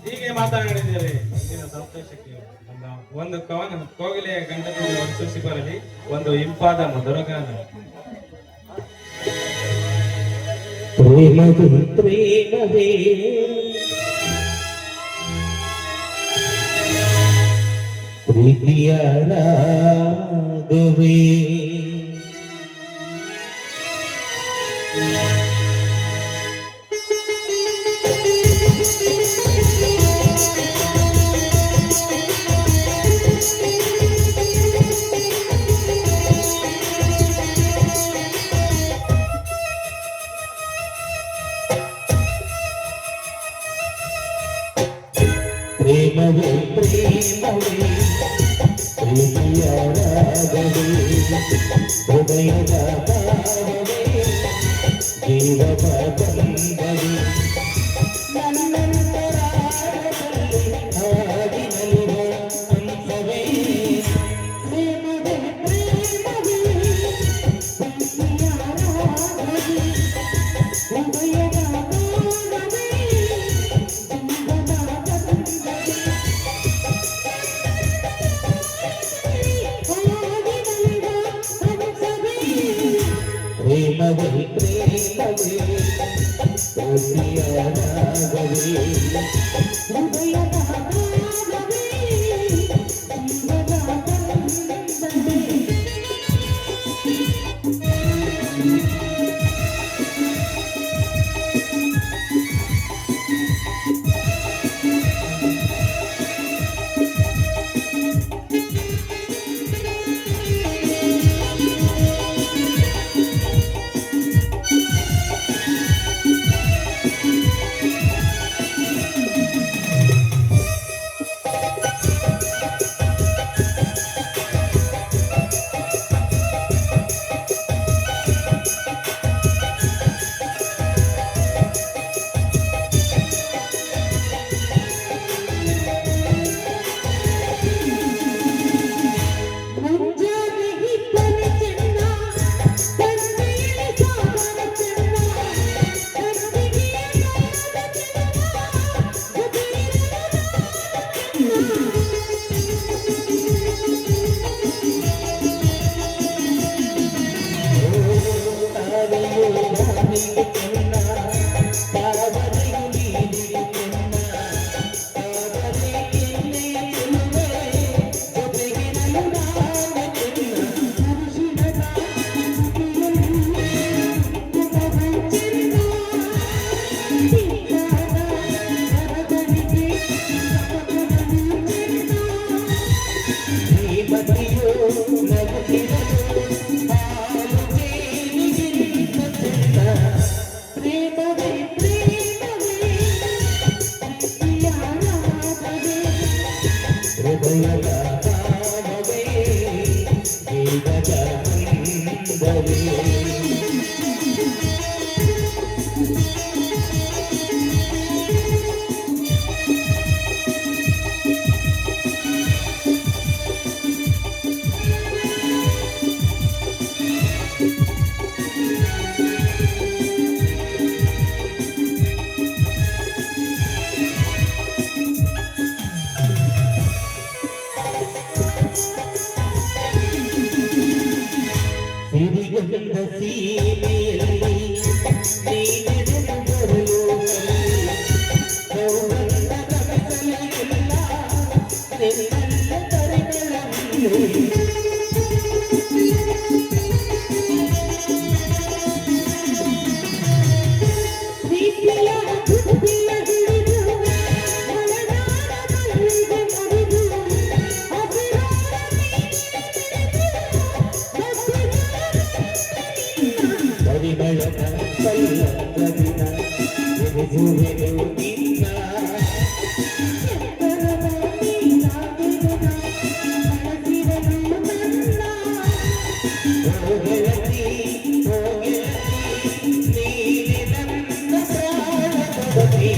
ಹೀಗೆ ಮಾತನಾಡಿದರೆ ನಿನ್ನ ಸಂತೋಷಕ್ಕೆ ನಮ್ಮ ಒಂದು ಕವನ ಕೋಗಿಲೆಯ ಗಂಟದಲ್ಲಿ ಹೊರಸೂಸಿ ಬರಲಿ ಒಂದು ಇಂಪಾದ ಮಧುರಗಾನ. ಪ್ರೇಮವೇ ಪ್ರೇಮವೇ ಪ್ರೀತಿಯ ರಾಗವೇ ಪ್ರೇಮವೇ ಪ್ರೇಮವೇ ಪ್ರೀತಿಯ ರಾಗವೇ ಹೃದಯದ ಭಾವವೇ ಜೀವದ ಬಂಧವೇ ನನ್ನಂತರಾಳದಲ್ಲಿ ಹಾಡಿನಲಿವ ಹಂಸವೇ. ಪ್ರೇಮವೇ ಪ್ರೇಮವೇ ಪ್ರೀತಿಯ ರಾಗವೇ ಹೃದಯದ ಭಾವವೇ ಜೀವದ ಪ್ರೇಮವೇ ಪ್ರೇಮವೇ ಪ್ರೀತಿಯ ರಾಗವೇ ಹೃದಯದ ಭಾವವೇ ಜೀವದ ಬಂಧವೇ. ಸಿರಿಗಂಧ ಸೀಮೆಯಲ್ಲಿ ನೀನೆಡೆದು ಬರಲು ಸೌಗಂಧ ಕನಸಲೆಲ್ಲ ನಿನ್ನೆಲ್ಲ ಕರೆಗಳಲ್ಲಿ ಪ್ರೀತಿಯ ಬುದ್ಧಿಯ ಹಿಡಿದು ಮನದಾರ ಮಲ್ಲಿಗೆ ಮುರಿದು ಪರಿಮಳದ ಪಲ್ಲವಿನ ಎದುರುವೆನು ನಿನ್ನ ಓ ಗೆಳತಿ, ಓ ಗೆಳತಿ, ನೀನೆ ನನ್ನ ಪ್ರಾಣಪತಿ.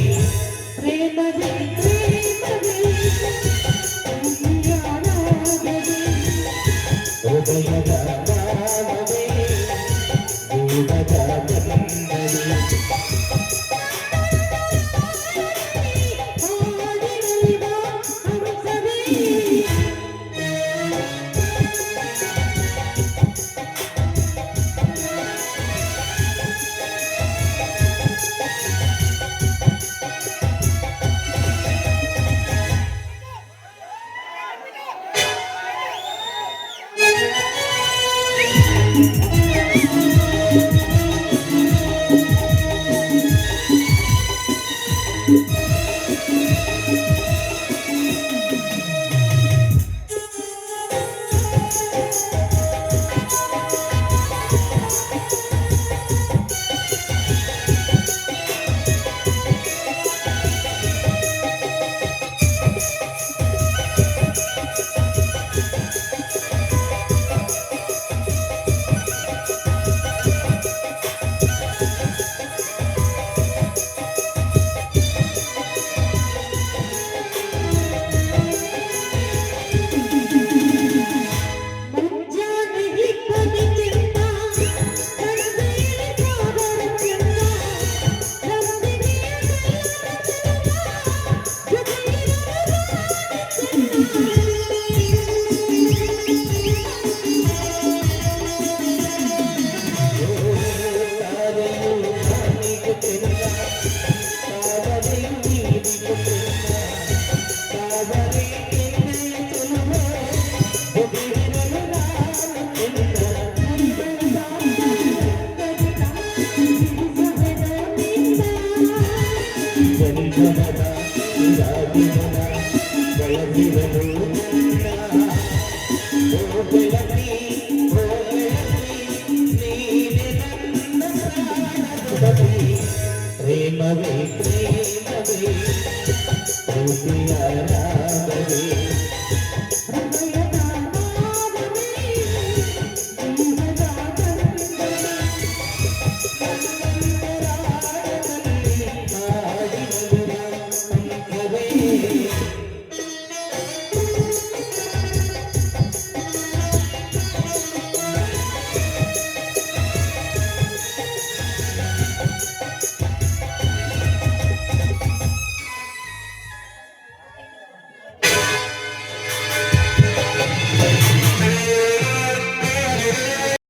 ಪ್ರೇಮವೇ ಪ್ರೇಮವೇ ಹೃದಯದ ಭಾವವೇ ದೂರದ ಬಂದಡಿ. ಜನಿಜನದ